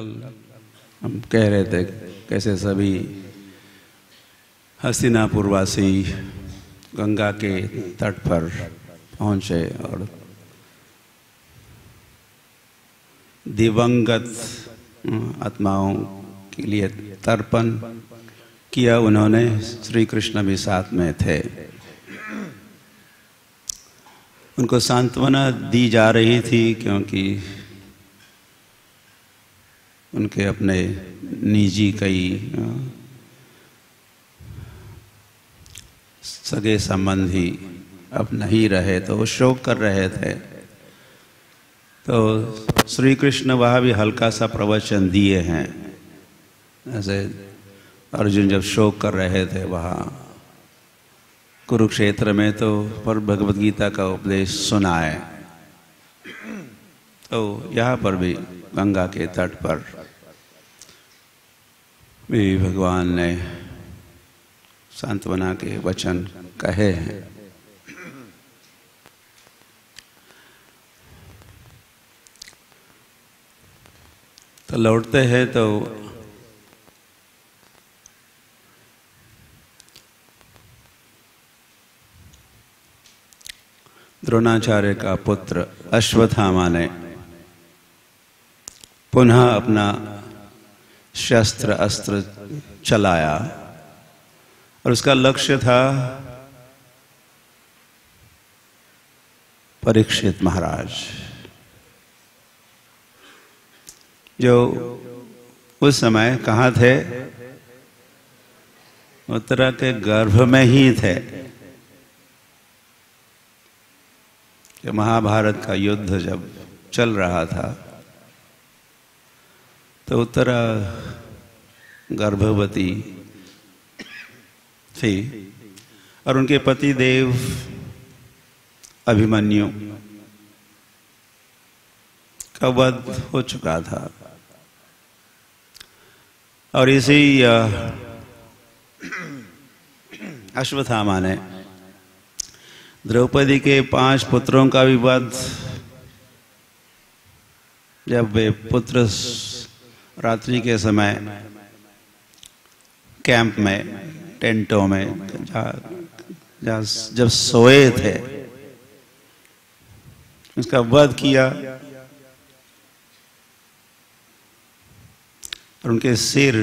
कल हम कह रहे थे कैसे सभी हस्तिनापुर वासी गंगा के तट पर पहुंचे और दिवंगत आत्माओं के लिए तर्पण किया। उन्होंने श्री कृष्ण भी साथ में थे। उनको सांत्वना दी जा रही थी क्योंकि उनके अपने निजी कई सगे संबंधी अब नहीं रहे तो वो शोक कर रहे थे। तो श्री कृष्ण वहाँ भी हल्का सा प्रवचन दिए हैं। ऐसे अर्जुन जब शोक कर रहे थे वहाँ कुरुक्षेत्र में तो पर भगवद गीता का उपदेश सुनाए। तो यहाँ पर भी गंगा के तट पर भी भगवान ने सांत्वना के वचन कहे हैं। तो लौटते हैं तो द्रोणाचार्य का पुत्र अश्वत्थामा ने पुनः अपना शस्त्र अस्त्र चलाया और उसका लक्ष्य था परीक्षित महाराज, जो उस समय कहाँ थे? उत्तरा के गर्भ में ही थे। कि महाभारत का युद्ध जब चल रहा था तो उत्तरा गर्भवती थी और उनके पति देव अभिमन्यु का वध हो चुका था। और इसी अश्वत्थामा ने द्रौपदी के 5 पुत्रों का भी वध, जब वे पुत्र रात्रि के समय कैंप में टेंटों में जब सोए थे उसका वध किया और उनके सिर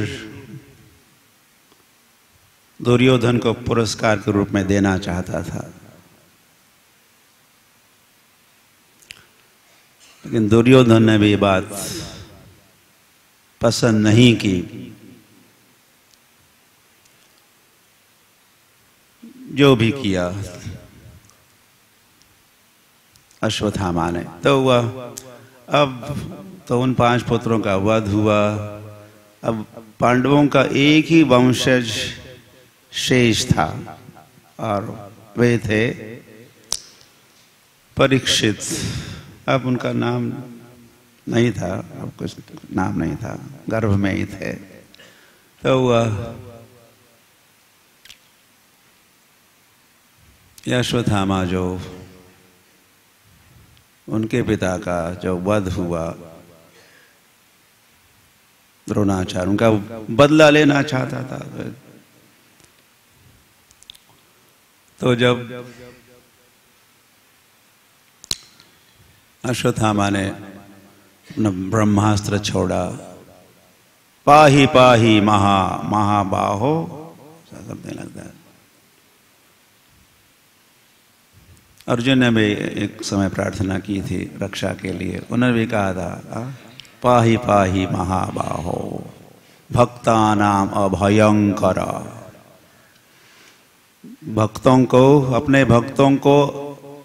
दुर्योधन को पुरस्कार के रूप में देना चाहता था। लेकिन दुर्योधन ने भी बात पसंद नहीं की। जो भी किया अश्वत्थामा ने, तो वह अब तो उन 5 पुत्रों का वध हुआ। अब पांडवों का एक ही वंशज शेष था और वे थे परीक्षित। अब उनका नाम नहीं था, अब कुछ नाम नहीं था, गर्भ में ही थे। तो वह अश्वत्थामा जो उनके पिता का जो वध हुआ, द्रोणाचार्य उनका बदला लेना चाहता था। तो जब अश्वत्थामा ने अपना ब्रह्मास्त्र छोड़ा, पाही पाही महाबाहो करने लगता है। अर्जुन ने भी एक समय प्रार्थना की थी रक्षा के लिए। उन्होंने भी कहा था पाही पाही महाबाहो भक्तानाम अभयंकर। भक्तों को, अपने भक्तों को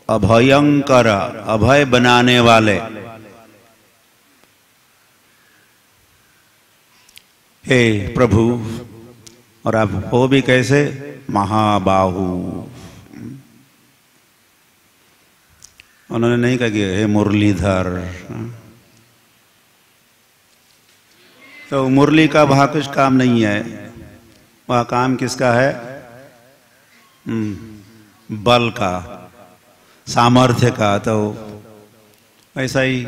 अभयंकर, अभय बनाने वाले, हे प्रभु। और आप हो भी कैसे? महाबाहु। उन्होंने नहीं कहा कि हे मुरलीधर। तो मुरली का वहां कुछ काम नहीं है, वह काम किसका है? बल का, सामर्थ्य का। तो ऐसा ही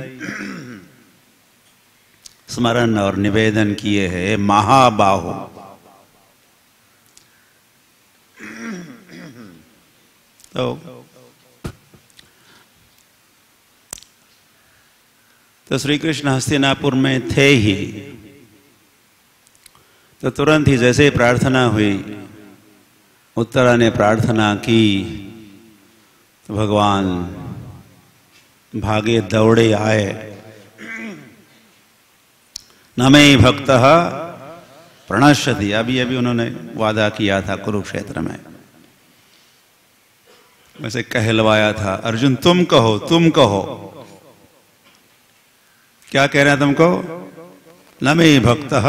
स्मरण और निवेदन किए हैं, महाबाहो। तो श्री कृष्ण हस्तिनापुर में थे ही, तो तुरंत ही जैसे ही प्रार्थना हुई, उत्तरा ने प्रार्थना की, तो भगवान भागे दौड़े आए। न मे भक्तः प्रणश्यति, अभी अभी उन्होंने वादा किया था कुरुक्षेत्र में, वैसे कहलवाया था, अर्जुन तुम कहो, तुम कहो। क्या कह रहे हैं तुमको? न मे भक्तः,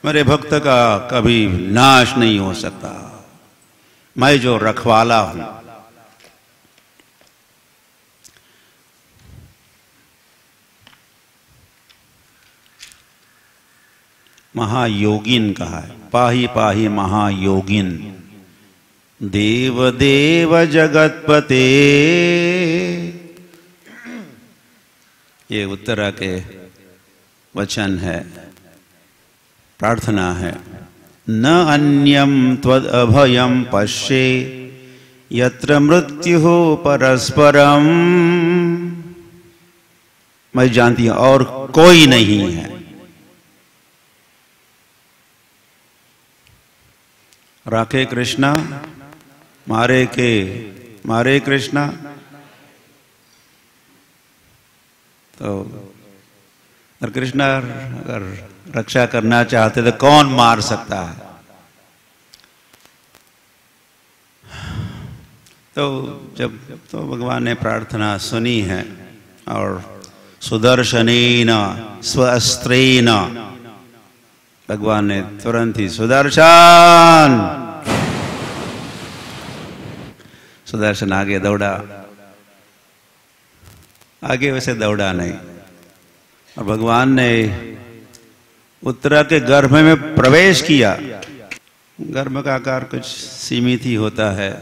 मेरे भक्त का कभी नाश नहीं हो सकता, मैं जो रखवाला हूं। महायोगिन कहा है, पाही पाही महायोगिन, देव देव जगतपते। ये उत्तरा के वचन है, प्रार्थना है। न अन्यम त्वद अभयम पश्ये यत्र मृत्यु परस्परम। मैं जानती हूं और कोई नहीं है। राखे कृष्णा, मारे के मारे कृष्णा। तो अगर कृष्णा अगर रक्षा करना चाहते तो कौन मार सकता है? तो जब तो भगवान ने प्रार्थना सुनी है और सुदर्शनेन स्वअस्त्रेण, भगवान ने तुरंत ही सुदर्शन, सुदर्शन आगे दौड़ा। आगे वैसे दौड़ा नहीं, और भगवान ने उत्तरा के गर्भ में प्रवेश किया। गर्भ का आकार कुछ सीमित ही होता है,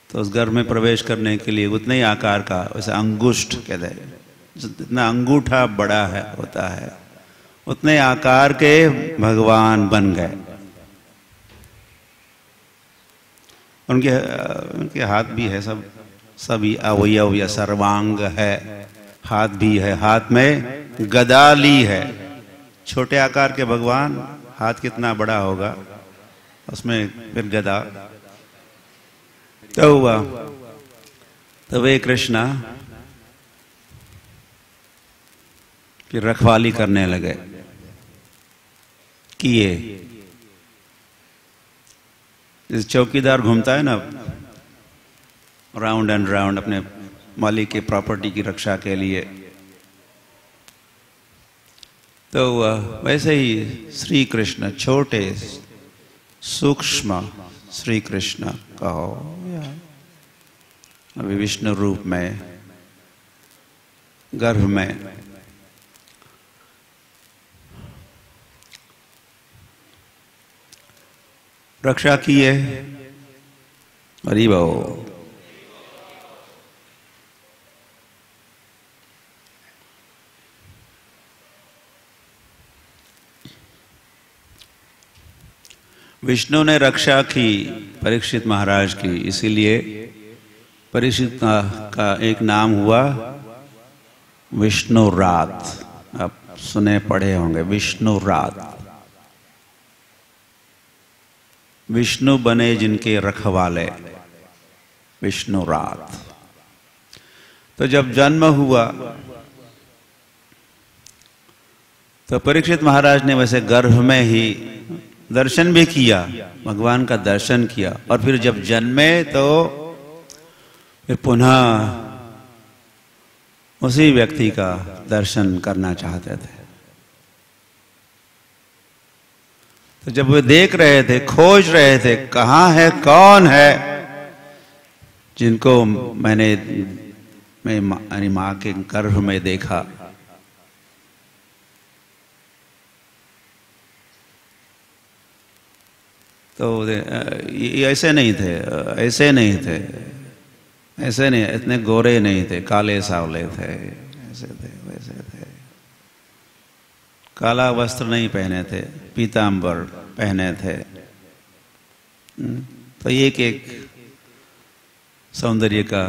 तो उस गर्भ में प्रवेश करने के लिए उतने ही आकार का, वैसे अंगुष्ठ कहते हैं, जितना अंगूठा बड़ा है होता है, उतने आकार के भगवान बन गए। उनके हाथ भी है, सभी अवयव या सर्वांग है, हाथ भी है, हाथ में गदा ली है। छोटे आकार के भगवान, हाथ कितना बड़ा होगा, उसमें फिर गदा। तो हुआ, तो वे कृष्णा फिर रखवाली करने लगे, किए। चौकीदार घूमता है ना राउंड एंड राउंड अपने मालिक की प्रॉपर्टी की रक्षा के लिए, तो वैसे ही श्री कृष्ण, छोटे सूक्ष्म श्री कृष्ण कहो, अभी विष्णु रूप में गर्भ में रक्षा किए। हरि बोल। विष्णु ने रक्षा की परीक्षित महाराज की, इसीलिए परीक्षित का एक नाम हुआ विष्णु रात। आप सुने पढ़े होंगे विष्णु रात। विष्णु बने जिनके रखवाले, विष्णु रात। तो जब जन्म हुआ तो परीक्षित महाराज ने वैसे गर्भ में ही दर्शन भी किया, भगवान का दर्शन किया, और फिर जब जन्मे तो फिर पुनः उसी व्यक्ति का दर्शन करना चाहते थे। तो जब वे देख रहे थे, खोज रहे थे, कहाँ है, कौन है जिनको मैं माँ के गर्भ में देखा, तो ये ऐसे नहीं थे, ऐसे नहीं थे, ऐसे नहीं, इतने गोरे नहीं थे, काले सावले थे, ऐसे थे, वैसे थे। काला वस्त्र नहीं पहने थे, पीतांबर पहने थे। तो एक एक सौंदर्य का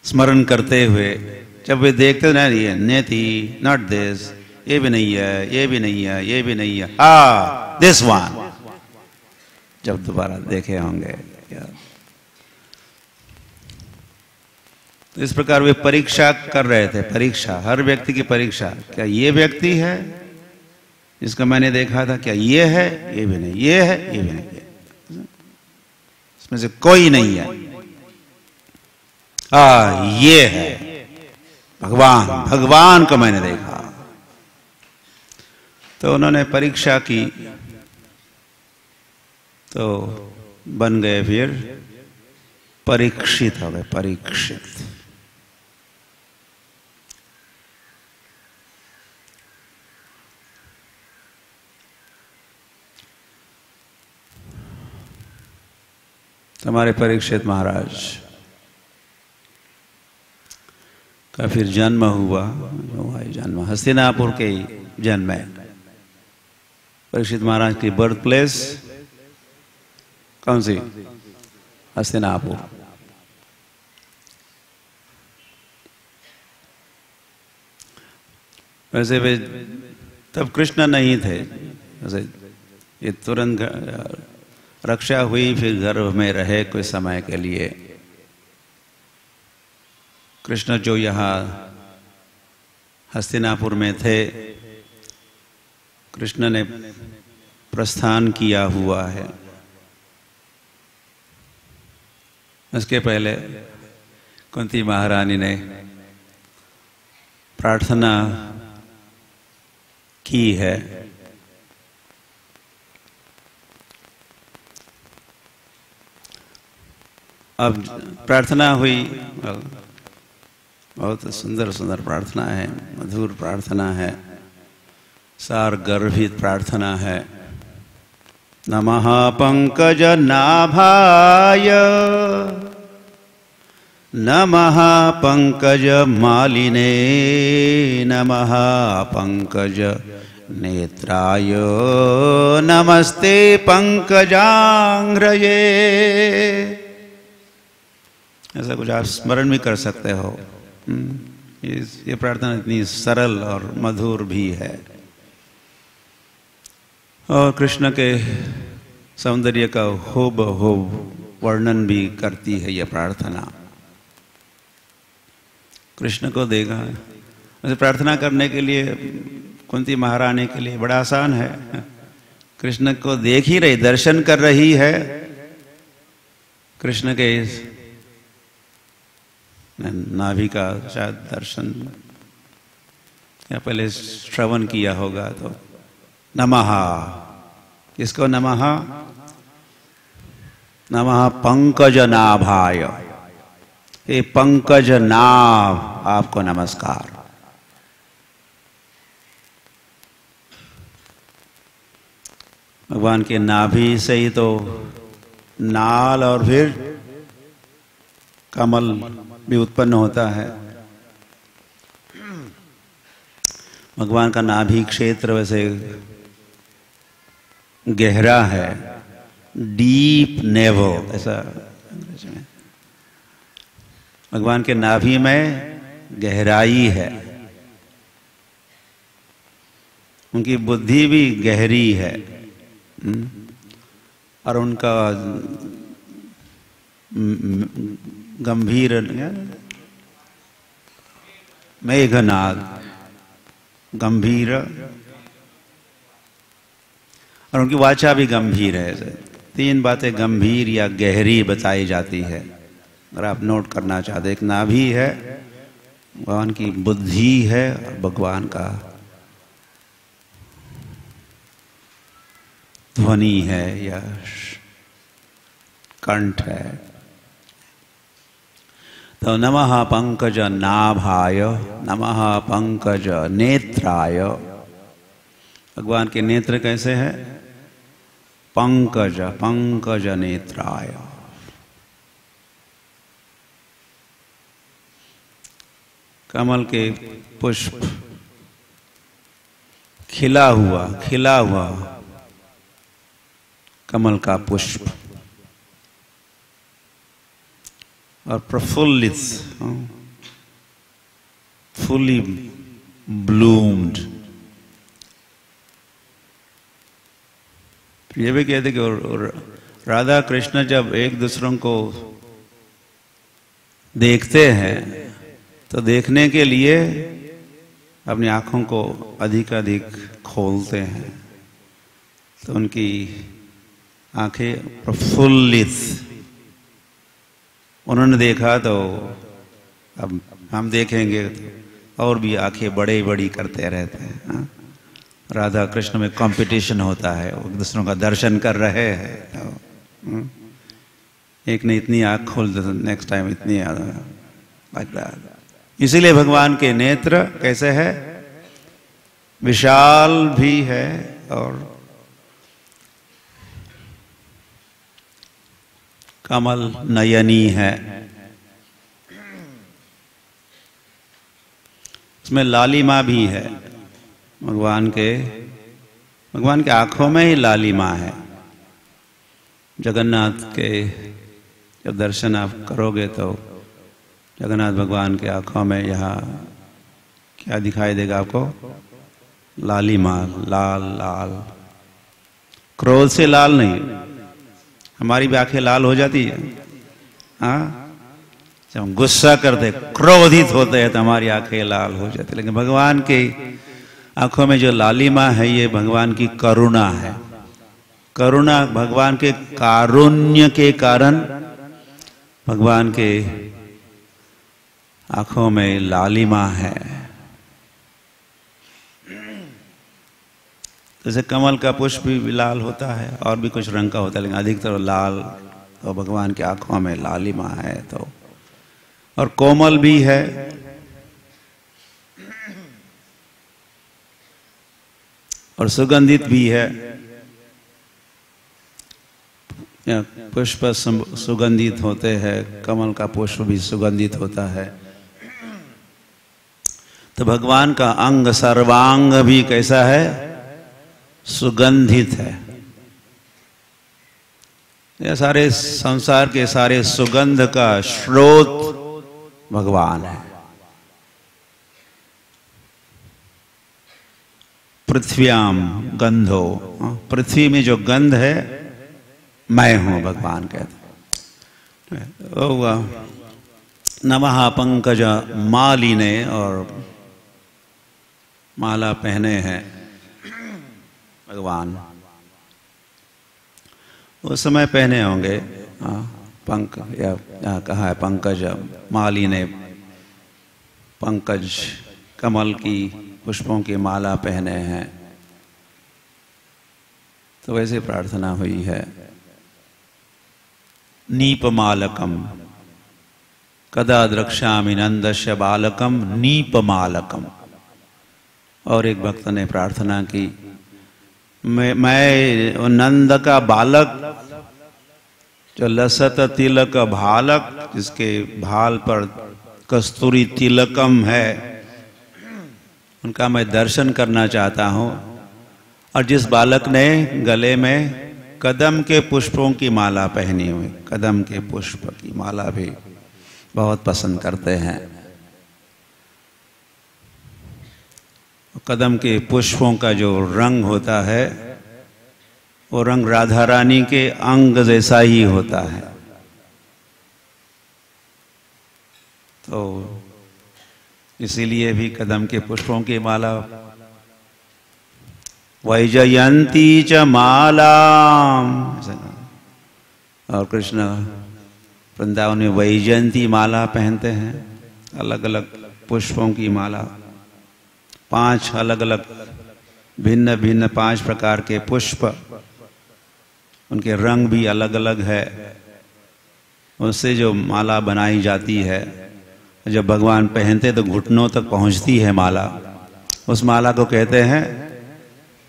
स्मरण करते हुए जब वे देखते ना, ये नेति नॉट दिस, ये भी नहीं है, ये भी नहीं है, ये भी नहीं है, दिस वन, जब दोबारा देखे होंगे। तो इस प्रकार वे परीक्षा कर रहे थे, परीक्षा, हर व्यक्ति की परीक्षा। क्या ये व्यक्ति है जिसका मैंने देखा था? क्या ये है? ये भी नहीं, ये है, ये भी नहीं, इसमें से कोई नहीं है। ये है भगवान, भगवान को मैंने देखा। तो उन्होंने परीक्षा की, तो बन गए फिर परीक्षित हो गए, परीक्षित। हमारे परीक्षित महाराज का फिर जन्म हुआ, जन्म हस्तिनापुर के ही जन्म है। परीक्षित महाराज की बर्थ प्लेस कौन सी? हस्तिनापुर। वैसे वे तब कृष्ण नहीं थे, वैसे ये तुरंत रक्षा हुई, फिर गर्भ में रहे कुछ समय के लिए। कृष्ण जो यहाँ हस्तिनापुर में थे, कृष्ण ने प्रस्थान किया हुआ है। उसके पहले कुंती महारानी ने प्रार्थना की है, अब प्रार्थना हुई, बहुत सुंदर सुंदर प्रार्थना है, मधुर प्रार्थना है, सार गर्भित प्रार्थना है। नमः पंकज नाभाय, नमः पंकज मालिने, नमः पंकज नेत्राय, नमस्ते पंकजांघ्रये। ऐसा कुछ आप स्मरण भी कर सकते हो। ये प्रार्थना इतनी सरल और मधुर भी है, और कृष्ण के सौंदर्य का हूबहूब वर्णन भी करती है यह प्रार्थना। कृष्ण को देखा, वैसे प्रार्थना करने के लिए कुंती महारानी के लिए बड़ा आसान है। कृष्ण को देख ही रही, दर्शन कर रही है कृष्ण के नाभि का शायद दर्शन या पहले श्रवण किया होगा। तो नमः, किसको नमः? नमः पंकज नाभाय, हे पंकज नाभ, आपको नमस्कार। भगवान के नाभि से ही तो नाल और फिर कमल भी उत्पन्न होता है। भगवान का नाभि क्षेत्र वैसे गहरा है, डीप नेवो, ऐसा अंग्रेजी में। भगवान के नाभि में गहराई है, उनकी बुद्धि भी गहरी है, और उनका गंभीर मेघनाद, गंभीर, और उनकी वाचा भी गंभीर है। तीन बातें गंभीर या गहरी बताई जाती है, अगर आप नोट करना चाहते। एक नाभि है, भगवान की बुद्धि है, और भगवान का ध्वनि है या कंठ है। तो नमः पंकज नाभाय, नमः पंकज नेत्राय। भगवान के नेत्र कैसे है? पंकज, पंकज नेत्राय। कमल के पुष्प खिला हुआ कमल का पुष्प और प्रफुल्लित, फुली ब्लूम्ड। ये भी कहते कि और राधा कृष्ण जब एक दूसरों को देखते हैं तो देखने के लिए अपनी आंखों को अधिक खोलते हैं, तो उनकी आंखें प्रफुल्लित। उन्होंने देखा तो अब हम देखेंगे और भी आंखें बड़ी करते रहते हैं। हाँ? राधा कृष्ण में कंपटीशन होता है, वो एक दूसरों का दर्शन कर रहे हैं। एक ने इतनी आंख खोल दे तो नेक्स्ट टाइम इतनी इसीलिए भगवान के नेत्र कैसे है, विशाल भी है और कमल नयनी है। इसमें लालिमा भी है, भगवान के आंखों में ही लालिमा है। जगन्नाथ के जब दर्शन आप करोगे तो जगन्नाथ भगवान के आंखों में यहाँ क्या दिखाई देगा आपको, लालिमा, लाल। क्रोध से लाल नहीं, हमारी भी आंखें लाल हो जाती है। हाँ, जब हम गुस्सा करते, क्रोधित होते हैं तो हमारी आंखें लाल हो जाती है, लेकिन भगवान के आंखों में जो लालिमा है ये भगवान की करुणा है। करुणा भगवान के कारुण्य के कारण भगवान के आंखों में लालिमा है। जैसे कमल का पुष्प भी लाल होता है और भी कुछ रंग का होता है, लेकिन अधिकतर लाल, तो भगवान की आंखों में लालिमा है। तो और कोमल भी है, और सुगंधित भी है। पुष्प सुगंधित होते हैं, कमल का पुष्प भी सुगंधित होता है। तो भगवान का अंग सर्वांग भी कैसा है, सुगंधित है। यह सारे संसार के सारे सुगंध का स्रोत भगवान है। पृथ्व्याम गंधो, पृथ्वी में जो गंध है मैं हूं, भगवान कहते। नमः पंकज मालिने, और माला पहने हैं भगवान, उस समय पहने होंगे पंक, या यहाँ कहा है पंकज मालिने, पंकज कमल की पुष्पों की माला पहने हैं। तो वैसे प्रार्थना हुई है। नीपमालकम कदा द्रक्ष्यामि नंदस्य बालकम नीपमालकम। और एक भक्त ने प्रार्थना की, मैं नंद का बालक, जो लसत तिलक भालक, जिसके भाल पर कस्तूरी तिलकम है, उनका मैं दर्शन करना चाहता हूँ। और जिस बालक ने गले में कदम के पुष्पों की माला पहनी हुई, कदम के पुष्प की माला भी बहुत पसंद करते हैं। कदम के पुष्पों का जो रंग होता है वो रंग राधा रानी के अंग जैसा ही होता है। तो इसीलिए भी कदम के पुष्पों की माला, वैजयंती च माला, और कृष्ण वृंदावन में वैजयंती माला पहनते हैं, अलग अलग पुष्पों की माला, 5 अलग अलग भिन्न भिन्न 5 प्रकार के पुष्प, उनके रंग भी अलग अलग है। उससे जो माला बनाई जाती है, जब भगवान पहनते तो घुटनों तक पहुंचती है माला, उस माला को कहते हैं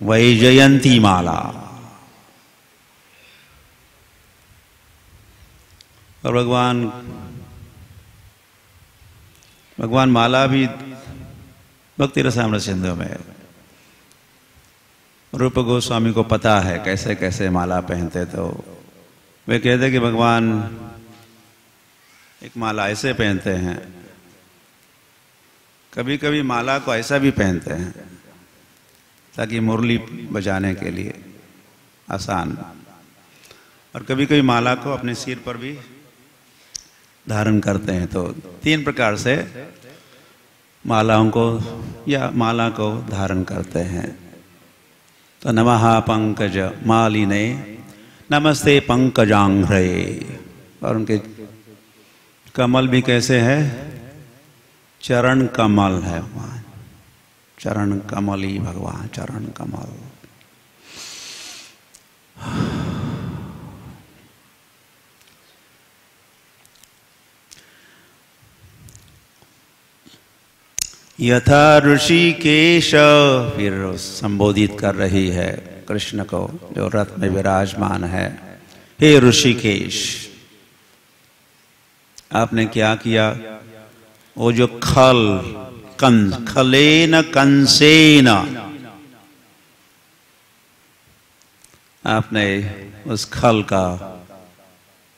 वैजयंती माला। और भगवान भगवान माला भी भक्ति रसामृत सिंधु में रूप गोस्वामी को पता है कैसे कैसे माला पहनते, तो वे कहते कि भगवान एक माला ऐसे पहनते हैं, कभी कभी माला को ऐसा भी पहनते हैं ताकि मुरली बजाने के लिए आसान, और कभी कभी माला को अपने सिर पर भी धारण करते हैं। तो 3 प्रकार से मालाओं को या माला को धारण करते हैं। तो नमः पंकज मालिने नमस्ते पंकजांघ्रे, और उनके कमल भी कैसे है, चरण कमल है भगवान, चरण कमल ही भगवान, चरण कमल। यथा ऋषिकेश, फिर संबोधित कर रही है कृष्ण को जो रथ में विराजमान है। हे ऋषिकेश, आपने क्या किया, वो जो खलेन कंसेन, आपने उस खल का,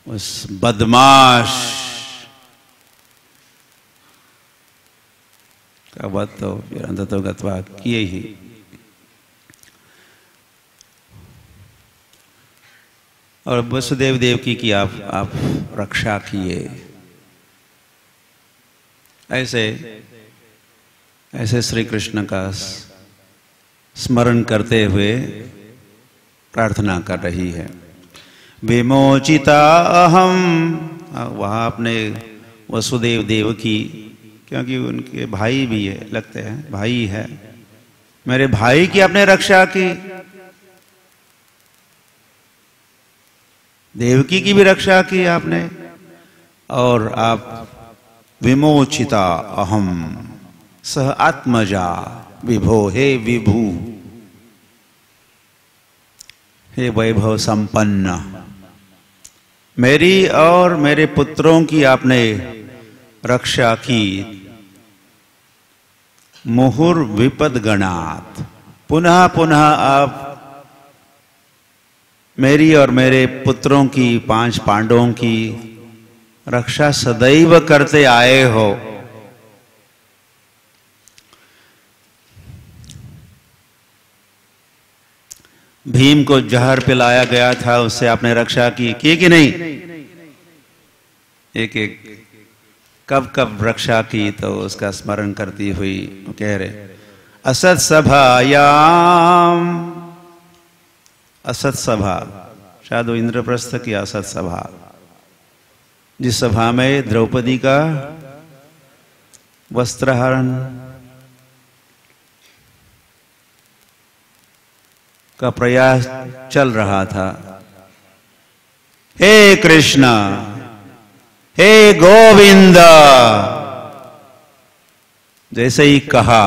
उस बदमाश का वध तो फिर अंततो गत्वा किए ही। और वसुदेव देवकी की आप रक्षा किए। ऐसे श्री कृष्ण का स्मरण करते हुए प्रार्थना कर रही है। विमोचिता अहम, वहां अपने वसुदेव देवकी, क्योंकि उनके भाई भी है, लगते हैं भाई है, मेरे भाई की आपने रक्षा की, देवकी की भी रक्षा की आपने, और आप विमोचिता अहम सह आत्मजा विभो, हे विभू, हे वैभव संपन्न, मेरी और मेरे पुत्रों की आपने रक्षा की। मुहुर विपद गणात, पुनः पुनः आप मेरी और मेरे पुत्रों की, 5 पांडवों की रक्षा सदैव करते आए हो। भीम को जहर पिलाया गया था, उससे आपने रक्षा की कि नहीं? एक एक कब कब रक्षा की, तो उसका स्मरण करती हुई कह रहे, असत सभायाम, असत सभा, शायद वो इंद्रप्रस्थ की असत सभा, जिस सभा में द्रौपदी का वस्त्रहरण का प्रयास चल रहा था। हे कृष्ण, हे गोविंद, जैसे ही कहा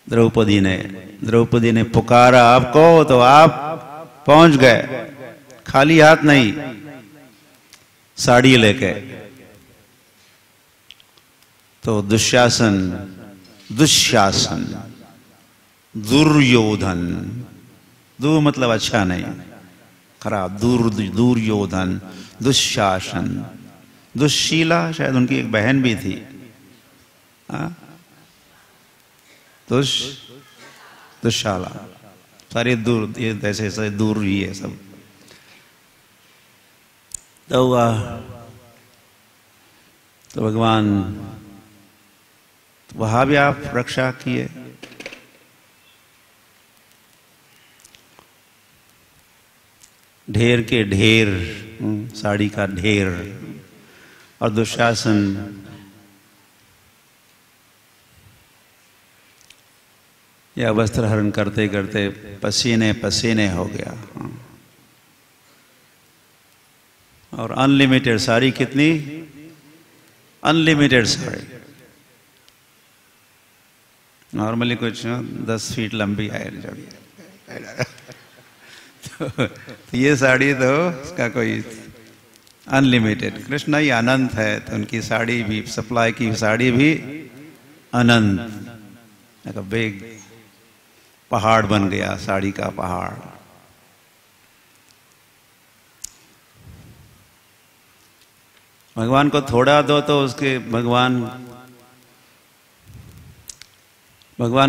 द्रौपदी ने पुकारा आपको, तो आप पहुंच गए, खाली हाथ नहीं, साड़ी लेके। तो दुशासन, दुर्योधन, दु मतलब अच्छा नहीं, खराब, दुर्योधन, दुशासन, दुशीला, शायद उनकी एक बहन भी थी, दुशाला, सारे दूर, ये ऐसे दूर ही है सब। तो भगवान, वहां भी आप रक्षा किए। ढेर के ढेर, साड़ी का ढेर, और दुशासन या वस्त्र हरण करते करते पसीने पसीने हो गया। और अनलिमिटेड साड़ी, कितनी अनलिमिटेड साड़ी, नॉर्मली कुछ 10 फीट लंबी है तो ये साड़ी तो उसका कोई अनलिमिटेड। कृष्ण ही अनंत है, तो उनकी साड़ी भी, सप्लाई की साड़ी भी अनंत, एक बिग पहाड़ बन गया, साड़ी का पहाड़। भगवान को थोड़ा दो तो उसके भगवान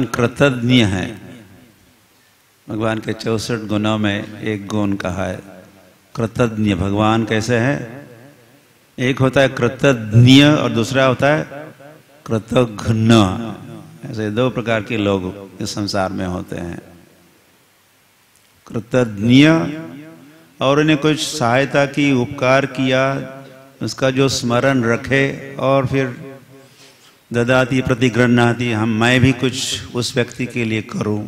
कृतज्ञ है। भगवान के 64 गुणों में एक गुण कहा है कृतज्ञ। भगवान कैसे है? एक होता है कृतज्ञ और दूसरा होता है कृतघ्न। ऐसे दो प्रकार के लोग इस संसार में होते हैं। कृतज्ञ और उन्हें कुछ सहायता की, उपकार किया, उसका जो स्मरण रखे और फिर ददाति प्रतिगृह्णाति, मैं भी कुछ उस व्यक्ति के लिए करूं,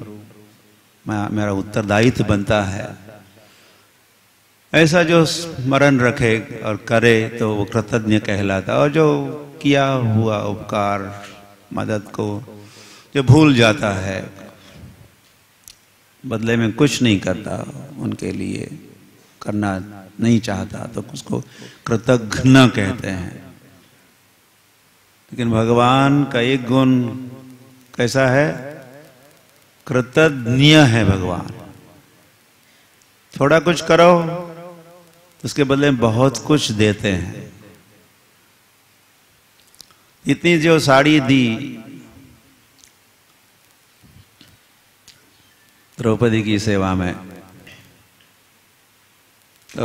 मेरा उत्तरदायित्व बनता है, ऐसा जो स्मरण रखे और करे तो वो कृतज्ञ कहलाता। और जो किया हुआ उपकार, मदद को जो भूल जाता है, बदले में कुछ नहीं करता, उनके लिए करना नहीं चाहता, तो उसको कृतघ्न कहते हैं। लेकिन भगवान का एक गुण कैसा है? कृतज्ञ है भगवान। थोड़ा कुछ करो तो उसके बदले में बहुत कुछ देते हैं। इतनी जो साड़ी दी द्रौपदी की सेवा में, तो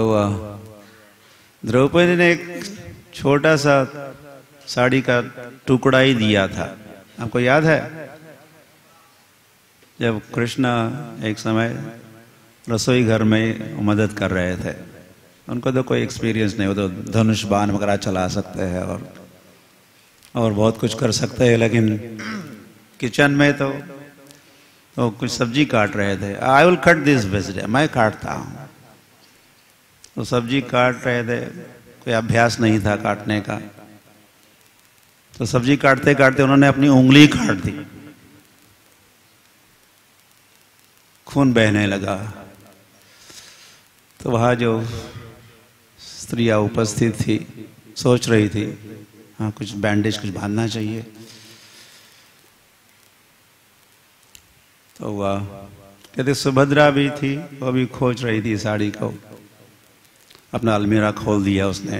द्रौपदी ने एक छोटा सा साड़ी का टुकड़ा ही दिया था। आपको याद है जब कृष्ण एक समय रसोई घर में मदद कर रहे थे, उनको तो कोई एक्सपीरियंस नहीं, वो तो धनुष बाण वगैरह चला सकते हैं और बहुत कुछ कर सकते हैं, लेकिन किचन में तो कुछ सब्जी काट रहे थे। I will cut this vegetable, मैं काटता हूँ। तो सब्जी काट रहे थे, कोई अभ्यास नहीं था काटने का, तो सब्जी काटते काटते उन्होंने अपनी उंगली काट दी, खून बहने लगा। तो वहाँ जो स्त्रियाँ उपस्थित थी सोच रही थी, हाँ कुछ बैंडेज कुछ बांधना चाहिए। तो वह कहते सुभद्रा भी थी, वो भी खोज रही थी साड़ी को। अपना अलमीरा खोल दिया उसने,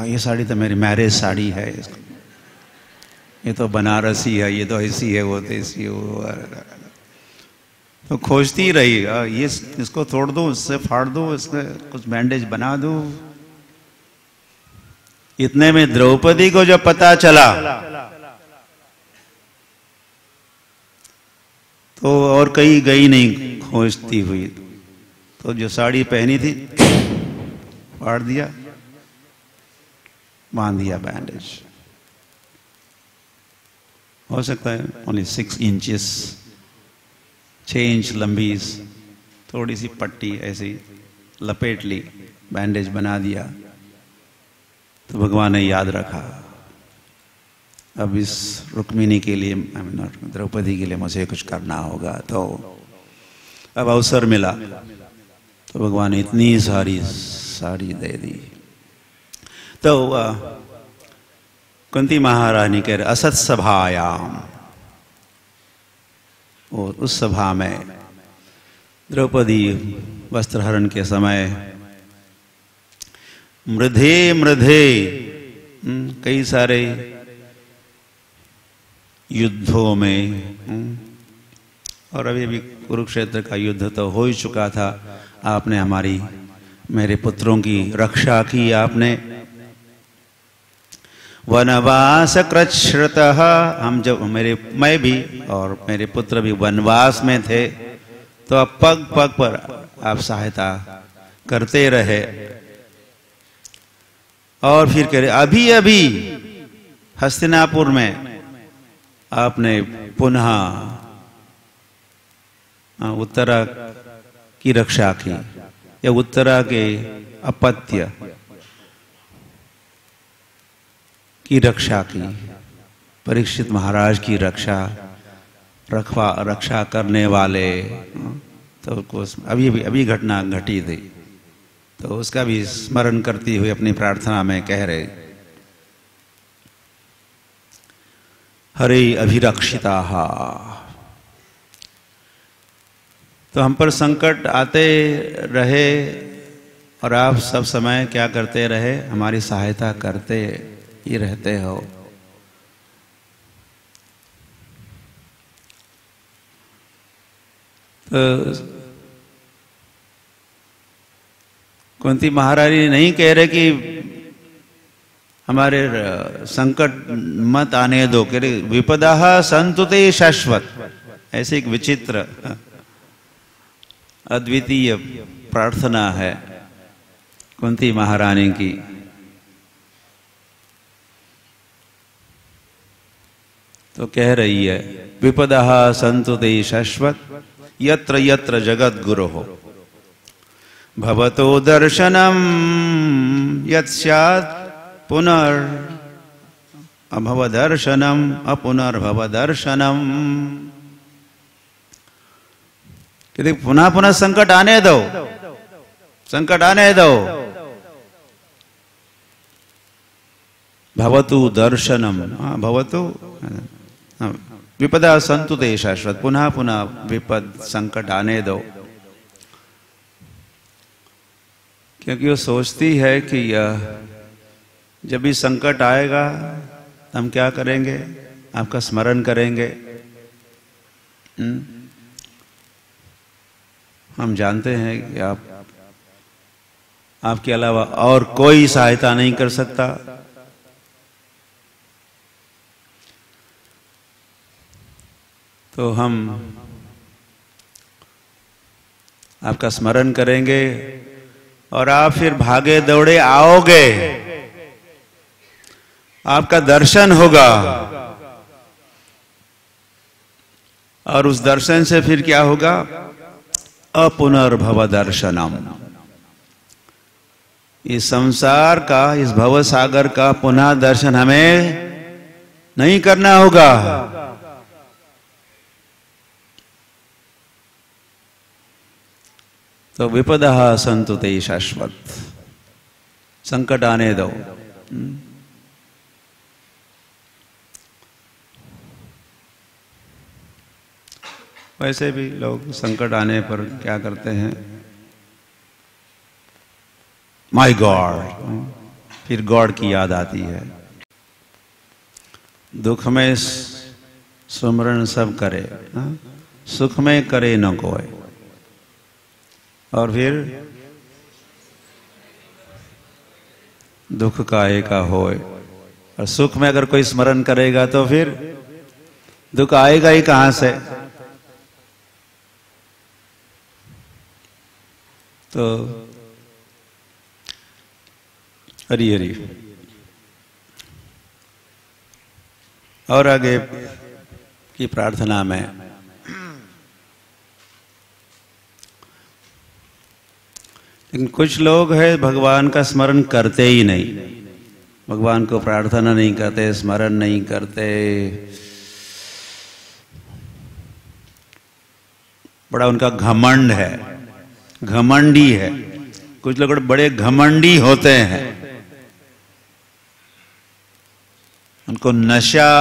ये साड़ी तो मेरी मैरिज साड़ी है, ये तो बनारसी है, ये तो ऐसी है, वो तो ऐसी है, वो। तो खोजती रही, ये इसको तोड़ दूं, इससे फाड़ दूं, इससे कुछ बैंडेज बना दूं। इतने में द्रौपदी को जब पता चला तो और कहीं गई नहीं खोजती हुई, तो जो साड़ी पहनी थी फाड़ दिया, बांध दिया बैंडेज। हो सकता है ओनली 6 इंचेस, 6 इंच लंबी थोड़ी सी पट्टी ऐसी लपेट ली, बैंडेज बना दिया। तो भगवान ने याद रखा, अब इस रुक्मिणी के लिए, द्रौपदी के लिए मुझे कुछ करना होगा। तो अब अवसर मिला, तो भगवान ने इतनी सारी साड़ी दे दी। तो कुंती महारानी कह रहे असत सभायाम, और उस सभा में द्रौपदी वस्त्रहरण के समय मृधे मृधे कई सारे युद्धों में, और अभी भी कुरुक्षेत्र का युद्ध तो हो ही चुका था। आपने मेरे पुत्रों की रक्षा की, आपने वनवास कृच्छ्रतः, हम जब मैं भी और मेरे पुत्र भी वनवास में थे, तो अब पग पग पर आप सहायता करते रहे। और फिर कह रहे अभी अभी हस्तिनापुर में आपने पुनः उत्तरा की रक्षा की, या उत्तरा के अपत्य की रक्षा की, परीक्षित महाराज की रक्षा करने वाले। तो अभी घटना घटी थी। तो उसका भी स्मरण करती हुई अपनी प्रार्थना में कह रहे, हरे अभिरक्षिताः। तो हम पर संकट आते रहे और आप सब समय क्या करते रहे, हमारी सहायता करते ही रहते हो। तो कुंती महारानी नहीं कह रहे कि हमारे संकट मत आने दो, कह रहे विपदाः सन्तु ते शाश्वत। ऐसे एक विचित्र अद्वितीय प्रार्थना है कुंती महारानी की। तो कह रही है, विपदाः सन्तु ते शाश्वत यत्र यत्र जगत गुरोः भवतो दर्शनम यत् स्यात् पुनर् अभव दर्शनम अपुनर्भव दर्शनम। कहते पुनः पुनः संकट आने दो, संकट आने दो। भवतु दर्शनम, भवतु विपदा सन्तु ते शाश्वत, पुनः पुनः विपद संकट आने दो। क्योंकि वो सोचती है कि जब भी संकट आएगा हम क्या करेंगे, आपका स्मरण करेंगे। हम जानते हैं कि आपके अलावा और कोई सहायता नहीं कर सकता। तो हम आपका स्मरण करेंगे और आप फिर भागे दौड़े आओगे, आपका दर्शन होगा और उस दर्शन से फिर क्या होगा, अपुनर्भव दर्शनम। इस संसार का, इस भव सागर का पुनः दर्शन हमें नहीं करना होगा। तो विपदाः सन्तु ते शाश्वत, संकट आने दो। वैसे भी लोग संकट आने पर क्या करते हैं, माय गॉड, फिर गॉड की याद आती है। दुख में सुमरन सब करे, सुख में करे न कोई। और फिर दुख का एका होए, और सुख में अगर कोई स्मरण करेगा तो फिर दुख आएगा ही कहां से। तो हरि हरि। और आगे की प्रार्थना में लेकिन कुछ लोग हैं भगवान का स्मरण करते ही नहीं, भगवान को प्रार्थना नहीं करते, स्मरण नहीं करते, बड़ा उनका घमंड है, घमंडी है। कुछ लोग बड़े घमंडी होते हैं, उनको नशा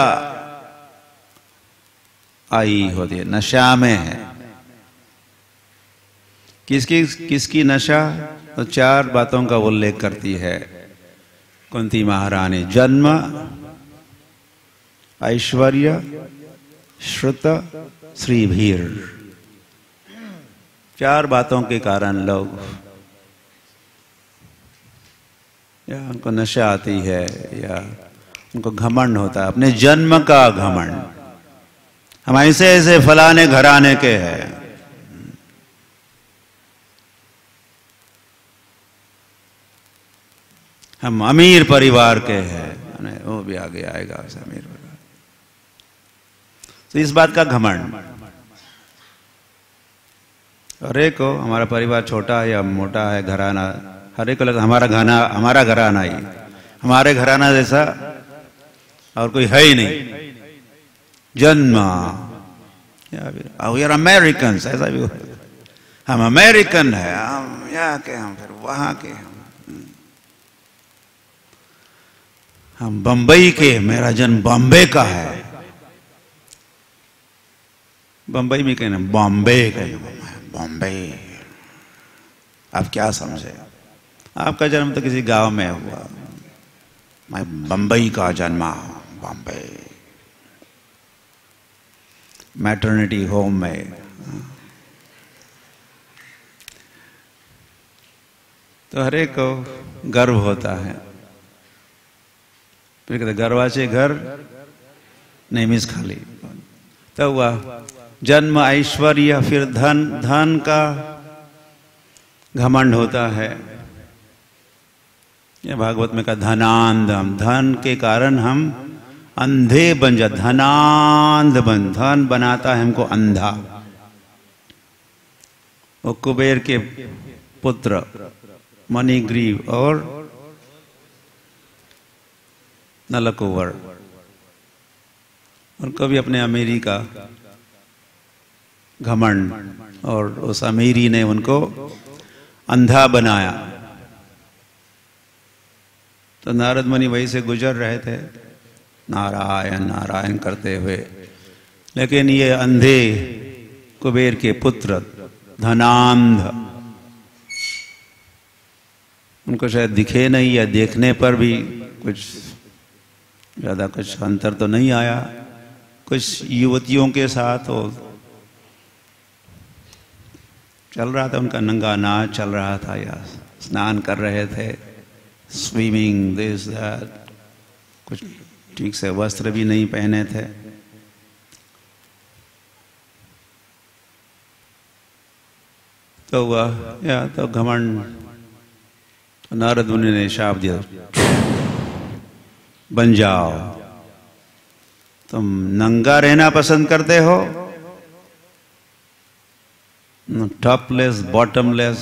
आई होती है, नशा में है। किसकी नशा? तो चार बातों का उल्लेख करती है कुंती महारानी। जन्म, ऐश्वर्य, श्रुत, श्रीभीर। चार बातों के कारण लोग, या उनको नशा आती है या उनको घमंड होता है, अपने जन्म का घमंड। हम ऐसे ऐसे फलाने घराने के हैं, हम अमीर परिवार के हैं, वो भी आगे आएगा ऐसा अमीर परिवार। तो इस बात का घमंड। हर एक को हमारा परिवार छोटा है या मोटा है, घराना, हर एक को लगता हमारा घराना ही, हमारे घराना जैसा और कोई है ही नहीं। जन्म, वी आर अमेरिकन, ऐसा भी हम अमेरिकन है, हम यहाँ के, हम फिर वहां के, हम बंबई के, मेरा जन्म बॉम्बे का है। बंबई में कहना बॉम्बे कहना, बॉम्बे। आप क्या समझे? आपका जन्म तो किसी गांव में हुआ, मैं बंबई का जन्मा, बॉम्बे, मैटरनिटी होम में। तो हर एक को गर्व होता है। फिर कहते गर्वाचे घर नेहमीच खाली। तो हुआ जन्म, ऐश्वर्य, फिर धन, धन का घमंड होता है। यह भागवत में कहा धनांध, हम धन के कारण हम अंधे बन जा, धनांध बन, धन बनाता है हमको अंधा। वो कुबेर के पुत्र मणिग्रीव और नलकुवर, उनको भी अपने अमीरी का घमंड, और उस अमीरी ने उनको अंधा बनाया। तो नारद मुनि वहीं से गुजर रहे थे, नारायण नारायण करते हुए, लेकिन ये अंधे कुबेर के पुत्र धनांध, उनको शायद दिखे नहीं, या देखने पर भी कुछ ज्यादा कुछ अंतर तो नहीं आया। कुछ युवतियों के साथ वो चल रहा था, उनका नंगा नाच चल रहा था, या स्नान कर रहे थे, स्विमिंग, दिस दैट, कुछ ठीक से वस्त्र भी नहीं पहने थे। तो हुआ या तो घमंड, नारद मुनि ने शाप दिया, बन जाओ, तुम नंगा रहना पसंद करते हो, टॉपलेस बॉटमलेस,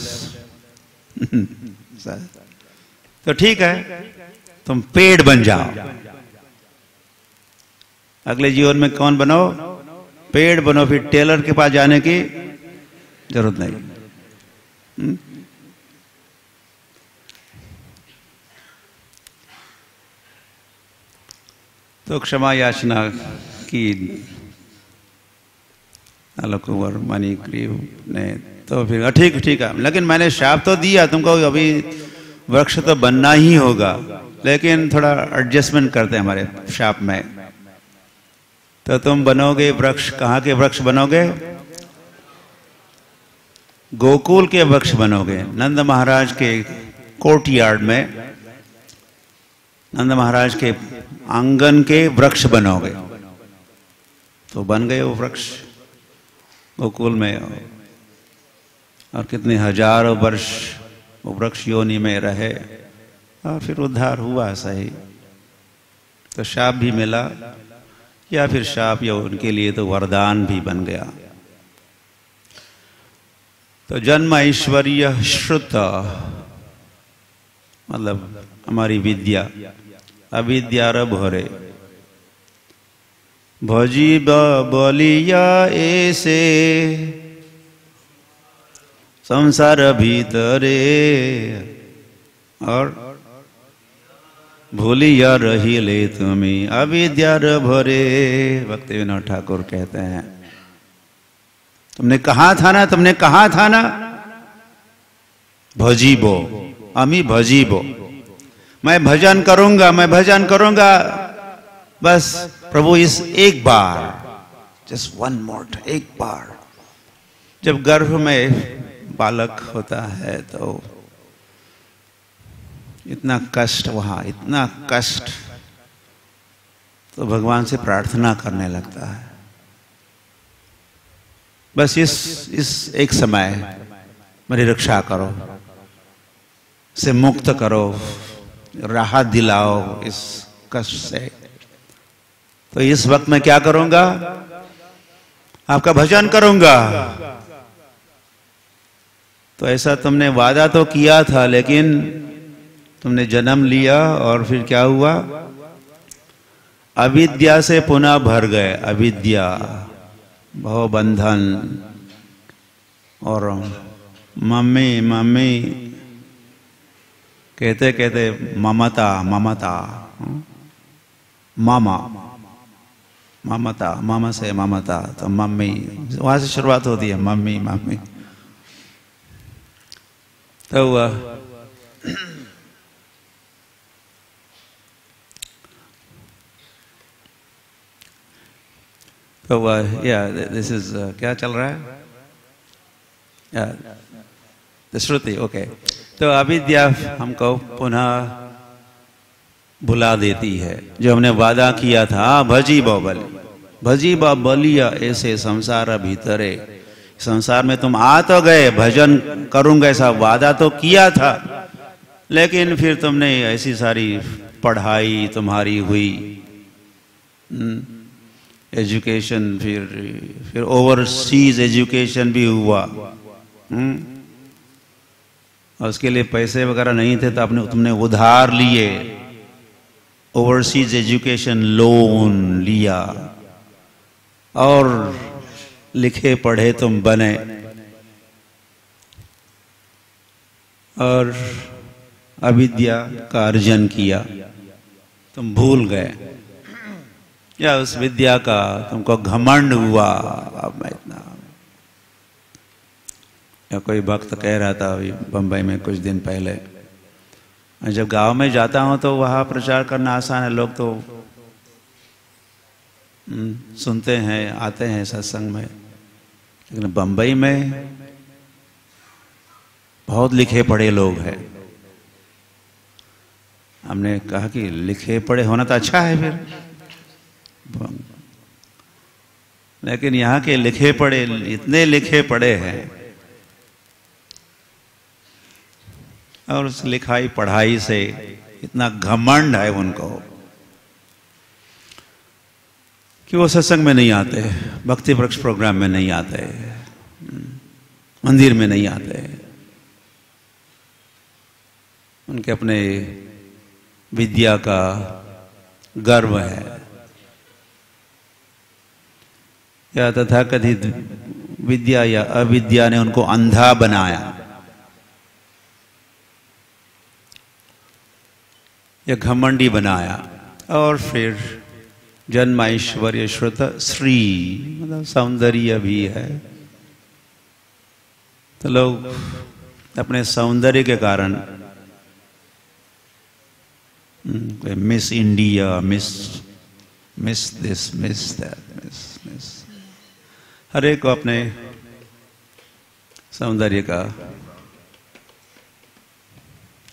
तो ठीक है, तुम पेड़ बन जाओ। अगले जीवन में कौन बनो? पेड़ बनो, फिर टेलर के पास जाने की जरूरत नहीं। तो क्षमा याचना की नलकुवर मणिग्रीव ने, तो फिर ठीक ठीक है, लेकिन मैंने शाप तो दिया तुमको, अभी वृक्ष तो बनना ही होगा, लेकिन थोड़ा एडजस्टमेंट करते हैं हमारे शाप में। तो तुम बनोगे वृक्ष, कहाँ के वृक्ष बनोगे? गोकुल के वृक्ष बनोगे। नंद महाराज के कोर्टयार्ड में, नंद महाराज के आंगन के वृक्ष बनोगे। तो बन गए वो वृक्ष गोकुल में, और कितने हजारों वर्ष वो वृक्ष योनि में रहे, और फिर उद्धार हुआ सही। तो शाप भी मिला, या फिर शाप या उनके लिए तो वरदान भी बन गया। तो जन्म ऐश्वर्य श्रुत, मतलब हमारी विद्या, अविद्या भरे, भजी बलिया ऐसे संसार भीतरे, और भूलिया रही ले तुम्हें अविद्या भरे। भक्ति विनोद ठाकुर कहते हैं, तुमने कहा था ना, तुमने कहा था ना, भजीबो, अमी भजीबो, मैं भजन करूंगा, मैं भजन करूंगा, बस प्रभु इस एक बार, जस्ट वन मोर, एक बार। जब गर्भ में बालक होता है तो इतना कष्ट, वहां इतना कष्ट, तो भगवान से प्रार्थना करने लगता है, बस इस एक समय मेरी रक्षा करो, से मुक्त करो, राहत दिलाओ इस कष्ट से। तो इस वक्त मैं क्या करूंगा? आपका भजन करूंगा। तो ऐसा तुमने वादा तो किया था, लेकिन तुमने जन्म लिया और फिर क्या हुआ? अविद्या से पुनः भर गए। अविद्या, भवबंधन और मम्मी मम्मी कहते कहते ममता ममता, मामा ममता, मामा से ममता, तो मम्मी, वहां से शुरुआत होती है, मम्मी मम्मी। तो या दिस इज क्या चल रहा है, श्रुति, ओके। तो अविद्या हमको पुनः भुला देती है, जो हमने वादा किया था, भजी बाबल भजी बाबलिया ऐसे संसार भीतरे, संसार में तुम आ तो गए, भजन करूंगा ऐसा वादा तो किया था, लेकिन फिर तुमने ऐसी सारी पढ़ाई तुम्हारी हुई, एजुकेशन, फिर ओवरसीज एजुकेशन भी हुआ, और उसके लिए पैसे वगैरह नहीं थे तो तुमने उधार लिए, ओवरसीज एजुकेशन लोन लिया, और लिखे पढ़े तुम बने, और अविद्या का अर्जन किया, तुम भूल गए, या उस विद्या का तुमको घमंड हुआ। अब मैं इतना, या कोई भक्त कह रहा था अभी बम्बई में कुछ दिन पहले, मैं जब गांव में जाता हूं तो वहां प्रचार करना आसान है, लोग तो सुनते हैं, आते हैं सत्संग में, लेकिन बम्बई में बहुत लिखे पढ़े लोग हैं। हमने कहा कि लिखे पढ़े होना तो अच्छा है फिर, लेकिन यहाँ के लिखे पढ़े इतने लिखे पढ़े हैं, और उस लिखाई पढ़ाई से इतना घमंड है उनको कि वो सत्संग में नहीं आते, भक्ति वृक्ष प्रोग्राम में नहीं आते, मंदिर में नहीं आते, उनके अपने विद्या का गर्व है, या तथाकथित विद्या या अविद्या ने उनको अंधा बनाया, या घमंडी बनाया, और फिर जन्म ऐश्वर्य श्रुत श्री, मतलब सौंदर्य भी है, तो लोग अपने सौंदर्य के कारण miss India, miss this, miss that, miss her एक को अपने सौंदर्य का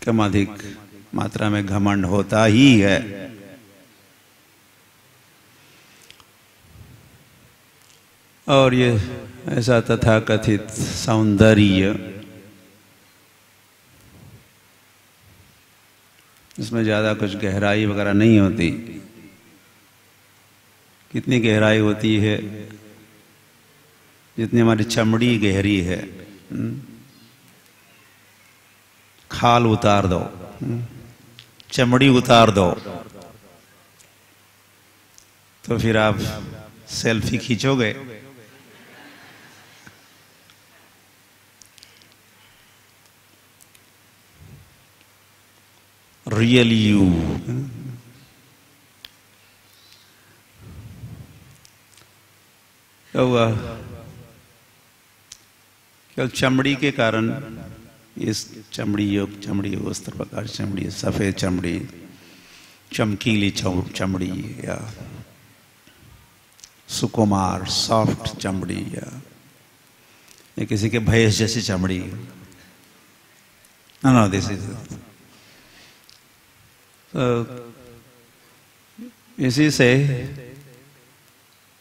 कम अधिक मात्रा में घमंड होता ही है। और ये ऐसा तथाकथित सौंदर्य, इसमें ज्यादा कुछ गहराई वगैरह नहीं होती। कितनी गहराई होती है, जितनी हमारी चमड़ी गहरी है, खाल उतार दो, चमड़ी उतार दो, तो फिर आप सेल्फी खींचोगे। रियल यू, तो केवल चमड़ी के कारण, इस चमड़ी योग, चमड़ी उस प्रकार चमड़ी, सफेद चमड़ी, चमकीली चमड़ी, या सुकुमार सॉफ्ट चमड़ी, या किसी के भैंस जैसी चमड़ी, नो दिस इज, इसी से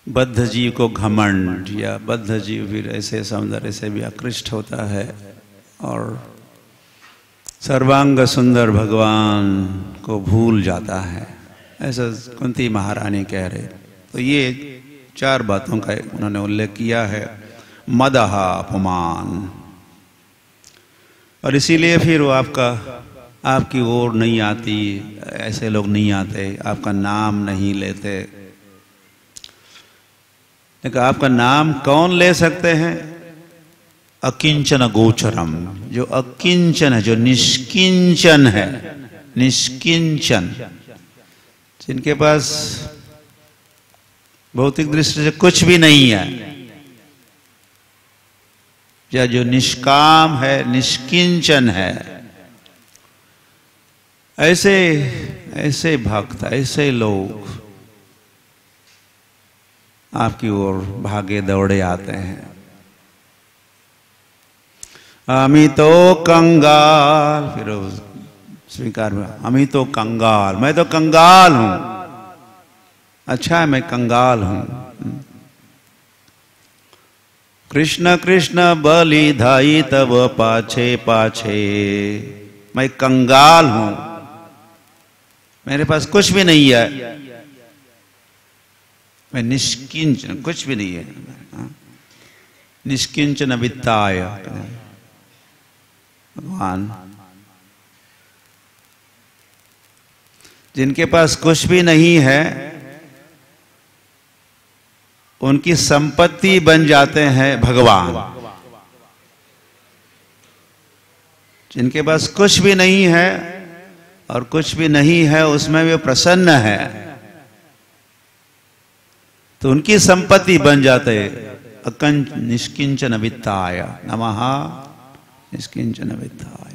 बद्ध जीव को घमंड, या बद्ध जीव फिर ऐसे सौंदर्य से भी आकृष्ट होता है, और सर्वांग सुंदर भगवान को भूल जाता है, ऐसा कुंती महारानी कह रहे। तो ये 4 बातों का उन्होंने उल्लेख किया है, मदह अपमान, और इसीलिए फिर वो आपकी ओर नहीं आती, ऐसे लोग नहीं आते, आपका नाम नहीं लेते। लेकिन आपका नाम कौन ले सकते हैं? अकिंचन गोचरम, जो अकिंचन है, जो निष्किंचन है, निष्किंचन, जिनके पास भौतिक दृष्टि से कुछ भी नहीं है, या जो निष्काम है, निष्किंचन है, ऐसे ऐसे भक्त, ऐसे लोग आपकी ओर भागे दौड़े आते हैं। अमी तो कंगाल, फिर स्वीकार में, अमी तो कंगाल, मैं तो कंगाल हूं। अच्छा है, मैं कंगाल हूं। कृष्ण कृष्ण बलि धाई तब पाछे पाछे, मैं कंगाल हूं, मेरे पास कुछ भी नहीं है, मैं निष्किंचन, कुछ भी नहीं है। निष्किंचन वित्ताय, भगवान जिनके पास कुछ भी नहीं है, उनकी संपत्ति बन जाते हैं भगवान। जिनके पास कुछ भी नहीं है और कुछ भी नहीं है उसमें वे प्रसन्न है, तो उनकी संपत्ति बन जाते। अकंच निष्किंचन वित्ताय नमः, निष्किंचन वित्ताय।